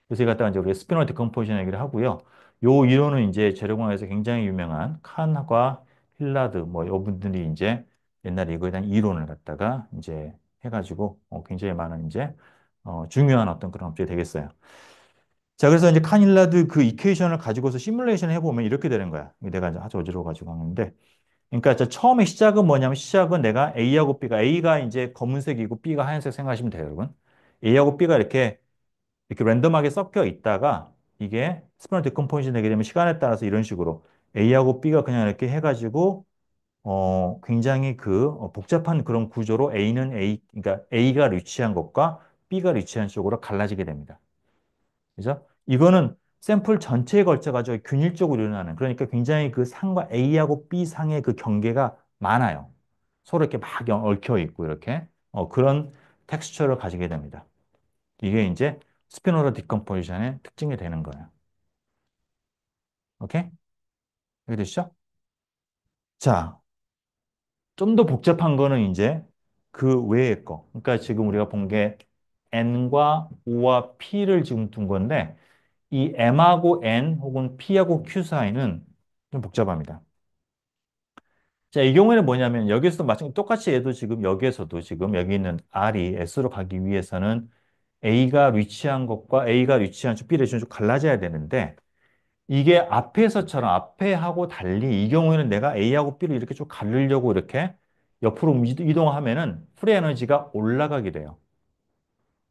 그래서 이 갖다가 이제 우리가 스피너 디컴포지션 얘기를 하고요. 요 이론은 이제 재료공학에서 굉장히 유명한 칸과 힐라드 뭐 이분들이 이제 옛날에 이거에 대한 이론을 갖다가 이제 해가지고 굉장히 많은 이제 중요한 어떤 그런 업적이 되겠어요. 자, 그래서 이제 칸 힐라드 그 이퀘이션을 가지고서 시뮬레이션 해보면 이렇게 되는 거야. 내가 이제 아주 어지러워 가지고 하는데, 그러니까 처음에 시작은 뭐냐면 시작은 내가 A하고 A가 이제 검은색이고 B가 하얀색 생각하시면 돼요, 여러분. A하고 B가 이렇게 랜덤하게 섞여 있다가 이게 스피너 디컴포지션 되게 되면 시간에 따라서 이런 식으로 A하고 B가 그냥 이렇게 해가지고 굉장히 복잡한 그런 구조로 그러니까 A가 리치한 것과 B가 리치한 쪽으로 갈라지게 됩니다. 그죠? 이거는 샘플 전체에 걸쳐가지고 균일적으로 일어나는 그러니까 굉장히 그 상과 A하고 B 상의 그 경계가 많아요. 서로 이렇게 막 얽혀 있고 이렇게 그런 텍스처를 가지게 됩니다. 이게 이제 스피노자 디컴포지션의 특징이 되는 거예요. 오케이? 이해되시죠? 자, 좀 더 복잡한 거는 이제 그 외의 거. 그러니까 지금 우리가 본 게 N과 O와 P를 지금 둔 건데 이 M하고 N 혹은 P하고 Q 사이는 좀 복잡합니다. 자, 이 경우에는 뭐냐면 여기서도 마찬가지 똑같이 얘도 지금 여기에서도 지금 여기 있는 R이 S로 가기 위해서는 A가 위치한 것과 A가 위치한 쪽 B를 좀 갈라져야 되는데 이게 앞에서처럼 앞에 하고 달리 이 경우에는 내가 A하고 B를 이렇게 쭉 가르려고 이렇게 옆으로 이동하면은 프리 에너지가 올라가게 돼요.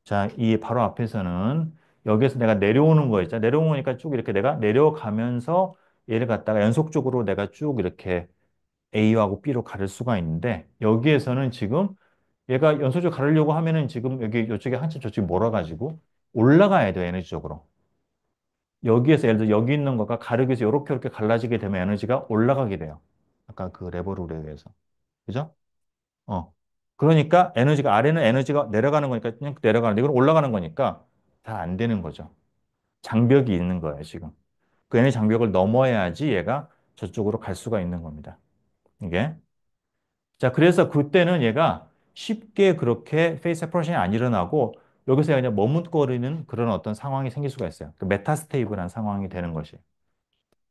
자, 이 바로 앞에서는 여기에서 내가 내려오는 거 있잖아. 내려오니까 쭉 이렇게 내가 내려가면서 얘를 갖다가 연속적으로 내가 쭉 이렇게 A하고 B로 가를 수가 있는데 여기에서는 지금 얘가 연속적으로 가르려고 하면은 지금 여기 이쪽에 한참 저쪽에 몰아가지고 올라가야 돼요, 에너지적으로. 여기에서 예를 들어 여기 있는 거가 가르기에서 이렇게 갈라지게 되면 에너지가 올라가게 돼요. 아까 그 레버룰에 의해서. 그죠? 어. 그러니까 에너지가 아래는 에너지가 내려가는 거니까 그냥 내려가는데 이건 올라가는 거니까 다 안 되는 거죠. 장벽이 있는 거예요, 지금. 그 에너지 장벽을 넘어야지 얘가 저쪽으로 갈 수가 있는 겁니다. 이게. 자, 그래서 그때는 얘가 쉽게 그렇게 페이스 세퍼레이션이 안 일어나고 여기서 그냥 머뭇거리는 그런 어떤 상황이 생길 수가 있어요. 그 메타스테이블한 상황이 되는 것이.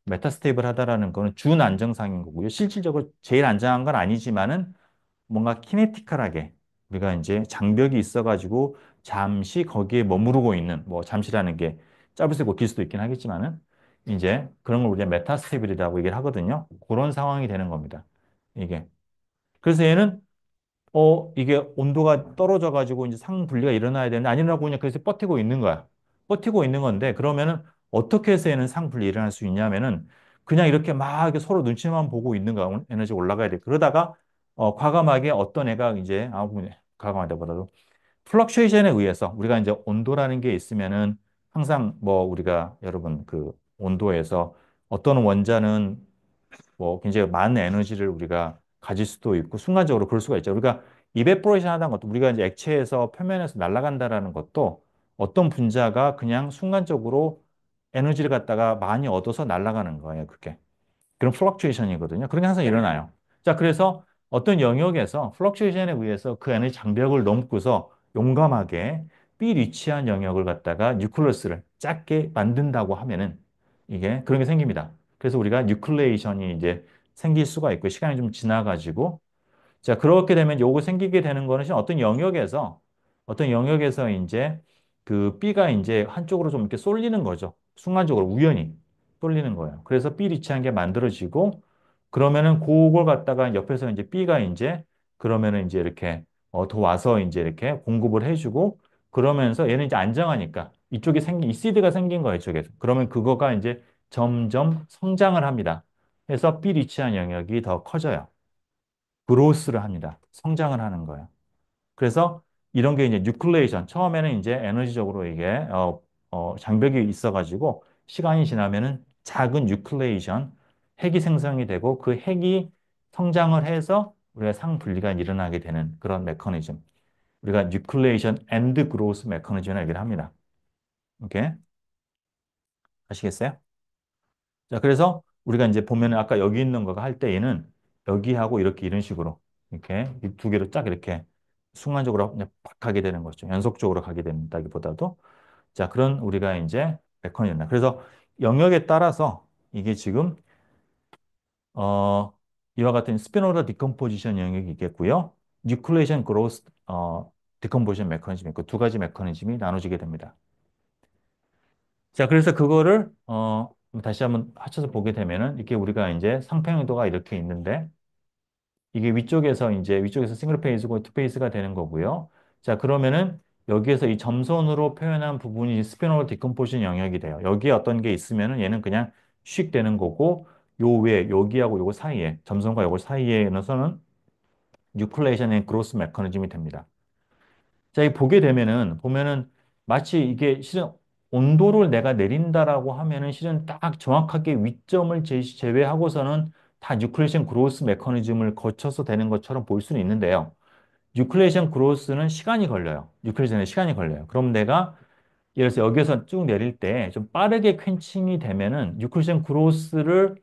메타스테이블 하다라는 거는 준안정상인 거고요. 실질적으로 제일 안정한 건 아니지만은 뭔가 키네티컬하게 우리가 이제 장벽이 있어가지고 잠시 거기에 머무르고 있는 뭐 잠시라는 게 짧을 수도 있고 길 수도 있긴 하겠지만은 이제 그런 걸 우리가 메타스테이블이라고 얘기를 하거든요. 그런 상황이 되는 겁니다. 이게. 그래서 얘는 이게 온도가 떨어져가지고 이제 상분리가 일어나야 되는데 안 일어나고 그냥 그래서 버티고 있는 거야. 버티고 있는 건데 그러면은 어떻게 해서 얘는 상분리 일어날 수 있냐면은 그냥 이렇게 막 이렇게 서로 눈치만 보고 있는 거야. 에너지 올라가야 돼. 그러다가 과감하게 어떤 애가 이제 과감하다보다도 플럭추에이션에 의해서 우리가 이제 온도라는 게 있으면은 항상 뭐 우리가 여러분 그 온도에서 어떤 원자는 뭐 굉장히 많은 에너지를 우리가 가질 수도 있고 순간적으로 그럴 수가 있죠. 우리가 이베포레이션 하는 것도 우리가 이제 액체에서 표면에서 날아간다라는 것도 어떤 분자가 그냥 순간적으로 에너지를 갖다가 많이 얻어서 날아가는 거예요. 그게. 그런 플럭추에이션이거든요. 그런 게 항상 일어나요. 자, 그래서 어떤 영역에서 플럭추에이션에 의해서 그 에너지 장벽을 넘고서 용감하게 비리치한 영역을 갖다가 뉴클리어스를 작게 만든다고 하면은 이게 그런 게 생깁니다. 그래서 우리가 뉴클레이션이 이제 생길 수가 있고 시간이 좀 지나가지고 자, 그렇게 되면 요거 생기게 되는 거는 어떤 영역에서 이제 그 B가 이제 한쪽으로 좀 이렇게 쏠리는 거죠. 순간적으로 우연히 쏠리는 거예요. 그래서 B 리치한 게 만들어지고 그러면은 그걸 갖다가 옆에서 이제 B가 이제 그러면은 이제 이렇게 더 와서 이제 이렇게 공급을 해주고 그러면서 얘는 이제 안정하니까 이 시드가 생긴 거예요, 이쪽에서. 그러면 그거가 이제 점점 성장을 합니다. 그래서 B 리치한 영역이 더 커져요. 그로스를 합니다. 성장을 하는 거예요. 그래서 이런 게 이제 뉴클레이션. 처음에는 이제 에너지적으로 이게 장벽이 있어가지고 시간이 지나면은 작은 뉴클레이션 핵이 생성이 되고 그 핵이 성장을 해서 우리가 상분리가 일어나게 되는 그런 메커니즘. 우리가 뉴클레이션 앤드 그로스 메커니즘을 얘기를 합니다. 오케이? 아시겠어요? 자, 그래서 우리가 이제 보면은 아까 여기 있는 거가 할 때 얘는 여기하고 이렇게 이런 식으로 이렇게 이 두 개로 쫙 이렇게 순간적으로 그냥 팍 가게 되는 거죠. 연속적으로 가게 된다기보다도 자, 그런 우리가 이제 메커니즘이다. 그래서 영역에 따라서 이게 지금 이와 같은 스피노자 디컴포지션 영역이 있겠고요. 뉴클레이션 그로스 디컴포지션 메커니즘이 있고 두 가지 메커니즘이 나눠지게 됩니다. 자, 그래서 그거를 다시 한번 합쳐서 보게 되면은 이렇게 우리가 이제 상평도가 이렇게 있는데 이게 위쪽에서 싱글 페이스고 투 페이스가 되는 거고요. 자, 그러면은 여기에서 이 점선으로 표현한 부분이 스피노럴 디컴포지션 영역이 돼요. 여기에 어떤 게 있으면은 얘는 그냥 씩 되는 거고 요 위에 여기하고 요거 사이에 점선과 요거 사이에서는 뉴클레이션 앤 그로스 메커니즘이 됩니다. 자, 이 보면은 마치 이게 실은 온도를 내가 내린다라고 하면은 실은 딱 정확하게 위점을 제외하고서는 다 뉴클레이션 그로스 메커니즘을 거쳐서 되는 것처럼 보일 수는 있는데요. 뉴클레이션 그로스는 시간이 걸려요. 뉴클레이션에 시간이 걸려요. 그럼 내가 예를 들어서 여기서 쭉 내릴 때 좀 빠르게 퀸칭이 되면은 뉴클레이션 그로스를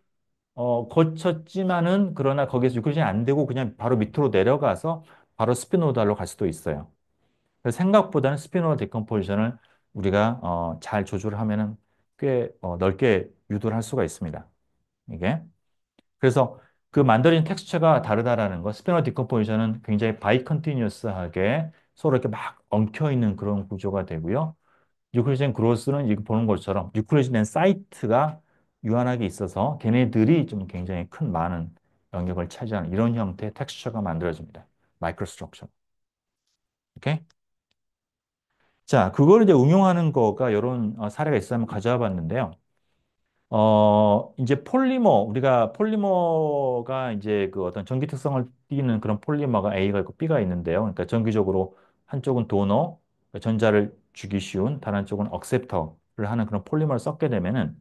거쳤지만은 그러나 거기서 뉴클레이션이 안 되고 그냥 바로 밑으로 내려가서 바로 스피노달로 갈 수도 있어요. 그래서 생각보다는 스피노 디컴포지션을 우리가 잘 조절을 하면은 꽤 넓게 유도를 할 수가 있습니다. 이게. 그래서 그 만들어진 텍스처가 다르다라는 거, 스피노 디컴포지션은 굉장히 바이컨티뉴어스하게 서로 이렇게 막 엉켜 있는 그런 구조가 되고요. 뉴클리션 그로스는 이거 보는 것처럼 뉴클리션 사이트가 유한하게 있어서 걔네들이 좀 굉장히 큰 많은 영역을 차지하는 이런 형태의 텍스처가 만들어집니다. 마이크로 스트럭처. 오케이? 자, 그걸 이제 응용하는 거가 이런 사례가 있어 한번 가져와 봤는데요. 이제 우리가 폴리머가 이제 그 어떤 전기 특성을 띠는 그런 폴리머가 A가 있고 B가 있는데요. 그러니까 정기적으로 한쪽은 도너, 그러니까 전자를 주기 쉬운, 다른 쪽은 억셉터를 하는 그런 폴리머를 썼게 되면은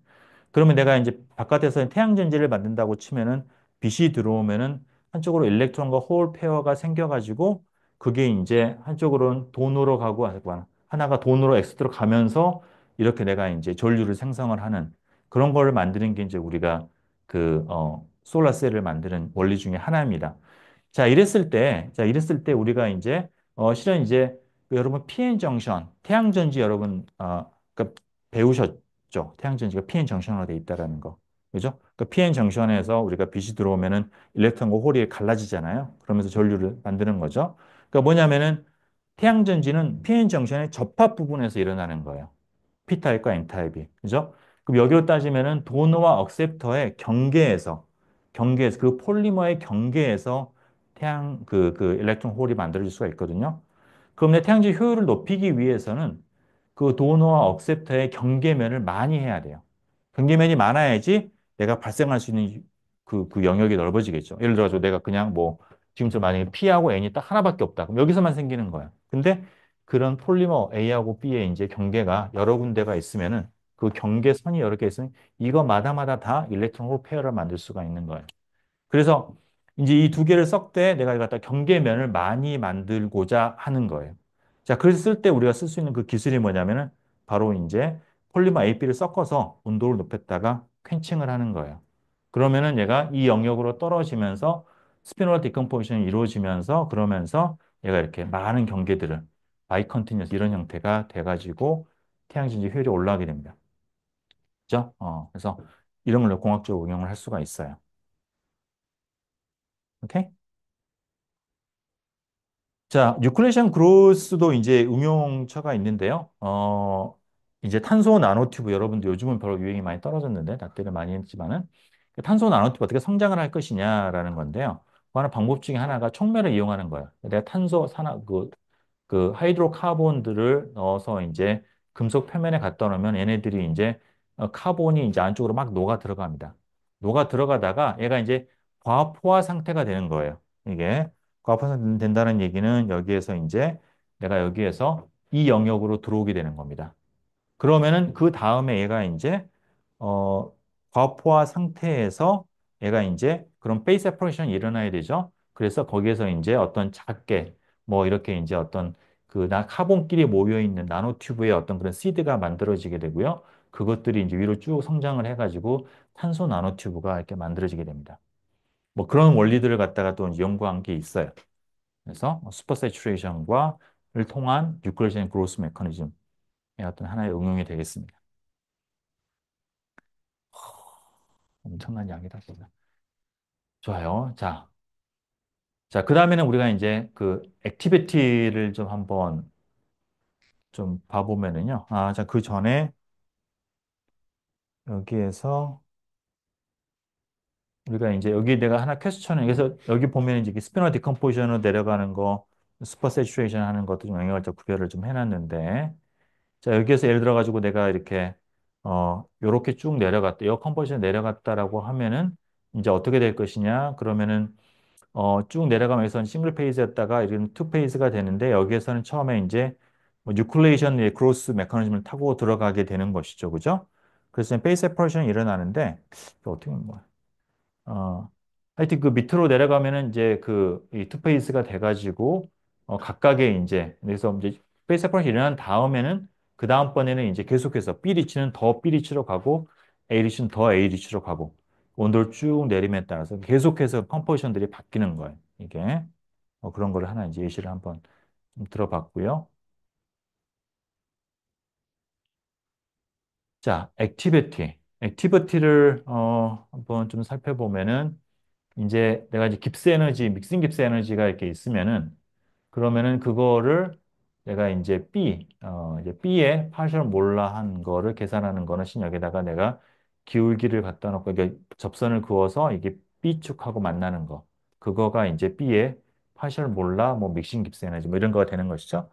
그러면 내가 이제 바깥에서 태양전지를 만든다고 치면은 빛이 들어오면은 한쪽으로 일렉트론과 홀 페어가 생겨가지고 그게 이제 한쪽으로는 돈으로 가고 하나가 돈으로 엑스트로 가면서 이렇게 내가 이제 전류를 생성을 하는 그런 걸 만드는 게 이제 우리가 솔라셀을 만드는 원리 중에 하나입니다. 자, 이랬을 때 우리가 이제 실은 이제 그 여러분 PN 정션, 태양전지 여러분 그러니까 배우셨죠? 태양전지가 PN 정션으로 돼 있다라는 거. 그죠? 그 PN 정션에서 우리가 빛이 들어오면은 일렉트론과 홀이 갈라지잖아요. 그러면서 전류를 만드는 거죠. 그러니까 뭐냐면은 태양전지는 PN 정션의 접합 부분에서 일어나는 거예요. P타입과 N타입이. 그죠? 그럼 여기로 따지면은 도너와 억셉터의 경계에서 그 폴리머의 경계에서 그 일렉트론 홀이 만들어질 수가 있거든요. 그럼 내 태양질 효율을 높이기 위해서는 그 도너와 억셉터의 경계면을 많이 해야 돼요. 경계면이 많아야지 내가 발생할 수 있는 그 영역이 넓어지겠죠. 예를 들어서 내가 그냥 뭐 지금처럼 만약에 P하고 N이 딱 하나밖에 없다. 그럼 여기서만 생기는 거야. 근데 그런 폴리머 A하고 B의 이제 경계가 여러 군데가 있으면은 그 경계선이 여러 개 있으면 이거마다마다 다 일렉트론 홀 페어를 만들 수가 있는 거예요. 그래서 이제 이 두 개를 섞되 내가 갖다 경계면을 많이 만들고자 하는 거예요. 자, 그래서 쓸 때 우리가 쓸 수 있는 그 기술이 뭐냐면은 바로 이제 폴리머 AP를 섞어서 온도를 높였다가 퀸칭을 하는 거예요. 그러면은 얘가 이 영역으로 떨어지면서 스피노라 디컴포지션이 이루어지면서 그러면서 얘가 이렇게 많은 경계들을 바이 컨티뉴어스 이런 형태가 돼가지고 태양진지 효율이 올라가게 됩니다. 그죠? 그래서 이런 걸로 공학적으로 응용을 할 수가 있어요. 오케이? 자, 뉴클레이션 그로스도 이제 응용처가 있는데요. 이제 탄소 나노튜브 여러분들 요즘은 별로 유행이 많이 떨어졌는데 납땜을 많이 했지만은 그 탄소 나노튜브 어떻게 성장을 할 것이냐라는 건데요. 그 하나 방법 중에 하나가 촉매를 이용하는 거예요. 내가 탄소 산화 그 하이드로카본들을 넣어서 이제 금속 표면에 갖다 놓으면 얘네들이 이제 카본이 이제 안쪽으로 막 녹아 들어갑니다. 녹아 들어가다가 얘가 이제 과포화 상태가 되는 거예요. 이게 과포화 상태 된다는 얘기는 여기에서 이제 내가 여기에서 이 영역으로 들어오게 되는 겁니다. 그러면은 그 다음에 얘가 이제 어 과포화 상태에서 얘가 이제 그런 페이스 세퍼레이션이 일어나야 되죠. 그래서 거기에서 이제 어떤 작게 뭐 이렇게 이제 어떤 카본끼리 모여 있는 나노튜브의 어떤 그런 시드가 만들어지게 되고요. 그것들이 이제 위로 쭉 성장을 해가지고 탄소 나노튜브가 이렇게 만들어지게 됩니다. 뭐 그런 원리들을 갖다가 또 이제 연구한 게 있어요. 그래서 슈퍼 세츄레이션과를 통한 뉴클리오젠 그로스 메커니즘의 어떤 하나의 응용이 되겠습니다. 엄청난 양이다, 진짜. 좋아요. 자, 그 다음에는 우리가 이제 그 액티비티를 좀 한번 좀 봐보면은요. 자, 그 전에 여기에서 우리가 이제 여기 내가 하나 퀘스천을, 그래서 여기 보면 이제 스피너 디컴포지션으로 내려가는 거, 슈퍼 세츄레이션 하는 것도 좀 영역을 좀 구별을 좀 해놨는데, 자, 여기에서 예를 들어가지고 내가 이렇게, 요렇게 쭉 내려갔다, 이 컴포지션 내려갔다라고 하면은 이제 어떻게 될 것이냐? 그러면은 쭉 내려가면서 싱글 페이지였다가 이런 투 페이지가 되는데 여기에서는 처음에 이제 뭐 뉴클레이션 크로스 메커니즘을 타고 들어가게 되는 것이죠. 그죠? 그래서 페이스 세퍼레이션이 일어나는데 어떻게 뭐 하여튼 그 밑으로 내려가면은 이제 이 투페이스가 돼가지고 각각의 이제 그래서 이제 페이스 세퍼레이션이 일어난 다음에는 그 다음번에는 이제 계속해서 B 리치는 더 B 리치로 가고 A 리치는 더 A 리치로 가고 온도를 쭉 내림에 따라서 계속해서 컴포지션들이 바뀌는 거예요. 이게 그런 거를 하나 이제 예시를 한번 좀 들어봤고요. 자, 액티비티를 한번 좀 살펴보면은 이제 내가 이제 깁스 에너지, 믹싱 깁스 에너지가 이렇게 있으면은 그러면은 그거를 내가 이제 이제 B의 파셜 몰라한 거를 계산하는 거는 여기다가 내가 기울기를 갖다 놓고 이게 접선을 그어서 이게 B축하고 만나는 거. 그거가 이제 B의 파셜 몰라 뭐 믹싱 깁스 에너지 뭐 이런 거가 되는 것이죠.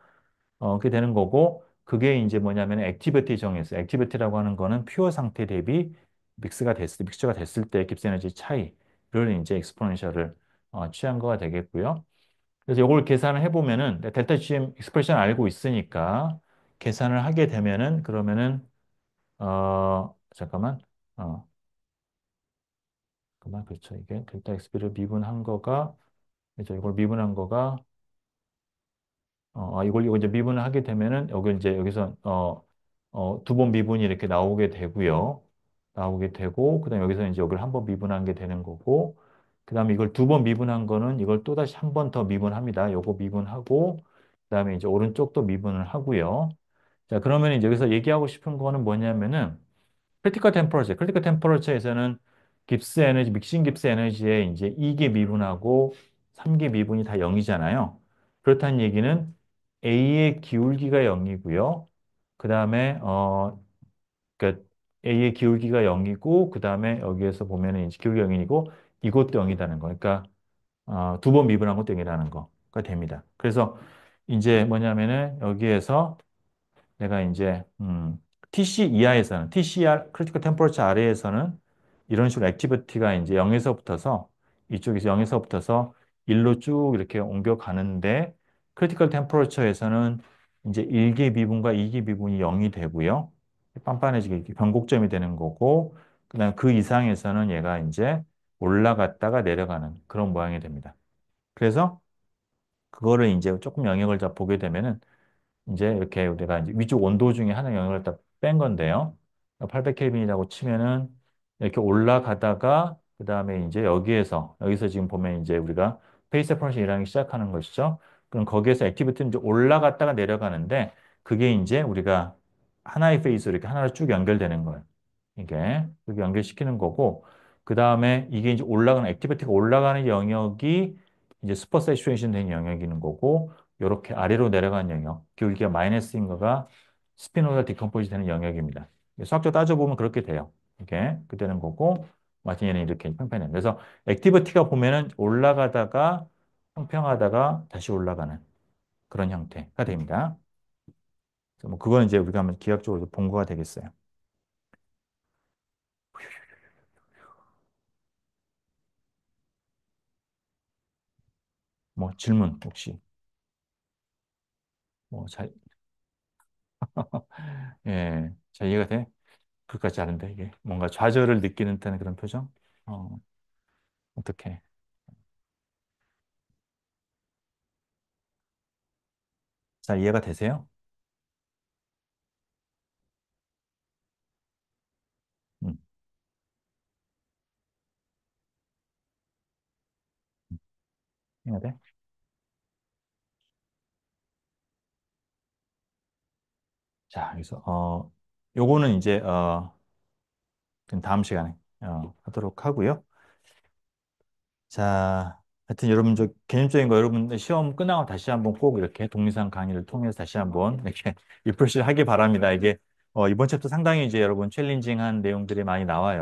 그게 되는 거고 그게 이제 뭐냐면 액티비티 정의였어요. 액티비티라고 하는 거는 퓨어 상태 대비 믹스가 됐을 때 깁스 에너지 차이를 이제 엑스포넨셜을 취한 거가 되겠고요. 그래서 이걸 계산을 해보면은 델타 GM 익스프레션 알고 있으니까 계산을 하게 되면은 그러면은 잠깐만. 어, 잠깐만. 그렇죠. 이게 델타 XB를 미분한 거가 그렇죠. 이걸 미분한 거가 이걸 이제 미분을 하게 되면은 여기 이제 여기서 두 번 미분이 이렇게 나오게 되고요. 나오게 되고 그다음에 여기서 이제 여기를 한 번 미분한 게 되는 거고 그다음에 이걸 두 번 미분한 거는 이걸 또 다시 한 번 더 미분합니다. 요거 미분하고 그다음에 이제 오른쪽도 미분을 하고요. 자, 그러면 이제 여기서 얘기하고 싶은 거는 뭐냐면은 크리티컬 템퍼러처에서는 깁스 에너지, 믹싱 깁스 에너지에 이제 2개 미분하고 3개 미분이 다 0이잖아요. 그렇다는 얘기는 A의 기울기가 0이고요. 그 다음에 그러니까 A의 기울기가 0이고 그 다음에 여기에서 보면은 이제 기울기가 0이고 이것도 0이라는 거. 그러니까 두 번 미분한 것도 0이라는 거가 됩니다. 그래서 이제 뭐냐면은 여기에서 내가 이제 TC 이하에서는 TCR 크리티컬 템퍼러처 아래에서는 이런 식으로 액티비티가 이제 0에서 붙어서 이쪽에서 0에서 붙어서 1로 쭉 이렇게 옮겨가는데 크리티컬 템퍼러처에서는 이제 1개 미분과 2개 미분이 0이 되고요. 빤빤해지게 이렇게 변곡점이 되는 거고 그다음 그 이상에서는 얘가 이제 올라갔다가 내려가는 그런 모양이 됩니다. 그래서 그거를 이제 조금 영역을 자 보게 되면은 이제 이렇게 우리가 이제 위쪽 온도 중에 하나 영역을 딱 뺀 건데요. 800켈빈이라고 치면은 이렇게 올라가다가 그 다음에 이제 여기서 지금 보면 이제 우리가 페이스 세퍼레이션 일하기 시작하는 것이죠. 그럼 거기에서 액티비티는 이제 올라갔다가 내려가는데 그게 이제 우리가 하나의 페이스로 이렇게 하나로 쭉 연결되는 거예요. 이게 여기 연결시키는 거고 그 다음에 이게 이제 올라가는 액티비티가 올라가는 영역이 이제 슈퍼 세츄레이션 된 영역이는 거고 이렇게 아래로 내려가는 영역 기울기가 마이너스인 거가 스피노자 디컴포지 되는 영역입니다. 수학적 따져보면 그렇게 돼요. 이게 그 되는 거고 마치 얘는 이렇게 평평해요. 그래서 액티비티가 보면은 올라가다가 평평하다가 다시 올라가는 그런 형태가 됩니다. 그래서 뭐 그건 이제 우리가 한번 기하학적으로 본 거가 되겠어요. 뭐 질문 혹시 뭐잘 예, 잘 이해가 돼? 그것까지 아는데 이게 뭔가 좌절을 느끼는 듯한 그런 표정? 어, 어떻게? 잘 이해가 되세요? 음, 이해가 돼? 자, 그래서 요거는 이제 그럼 다음 시간에 하도록 하고요. 자, 하여튼 여러분 저 개념적인 거 여러분 시험 끝나고 다시 한번 꼭 이렇게 독립상 강의를 통해서 다시 한번 이렇게 리프레시 하기 바랍니다. 이게 이번 챕터 상당히 이제 여러분 챌린징한 내용들이 많이 나와요.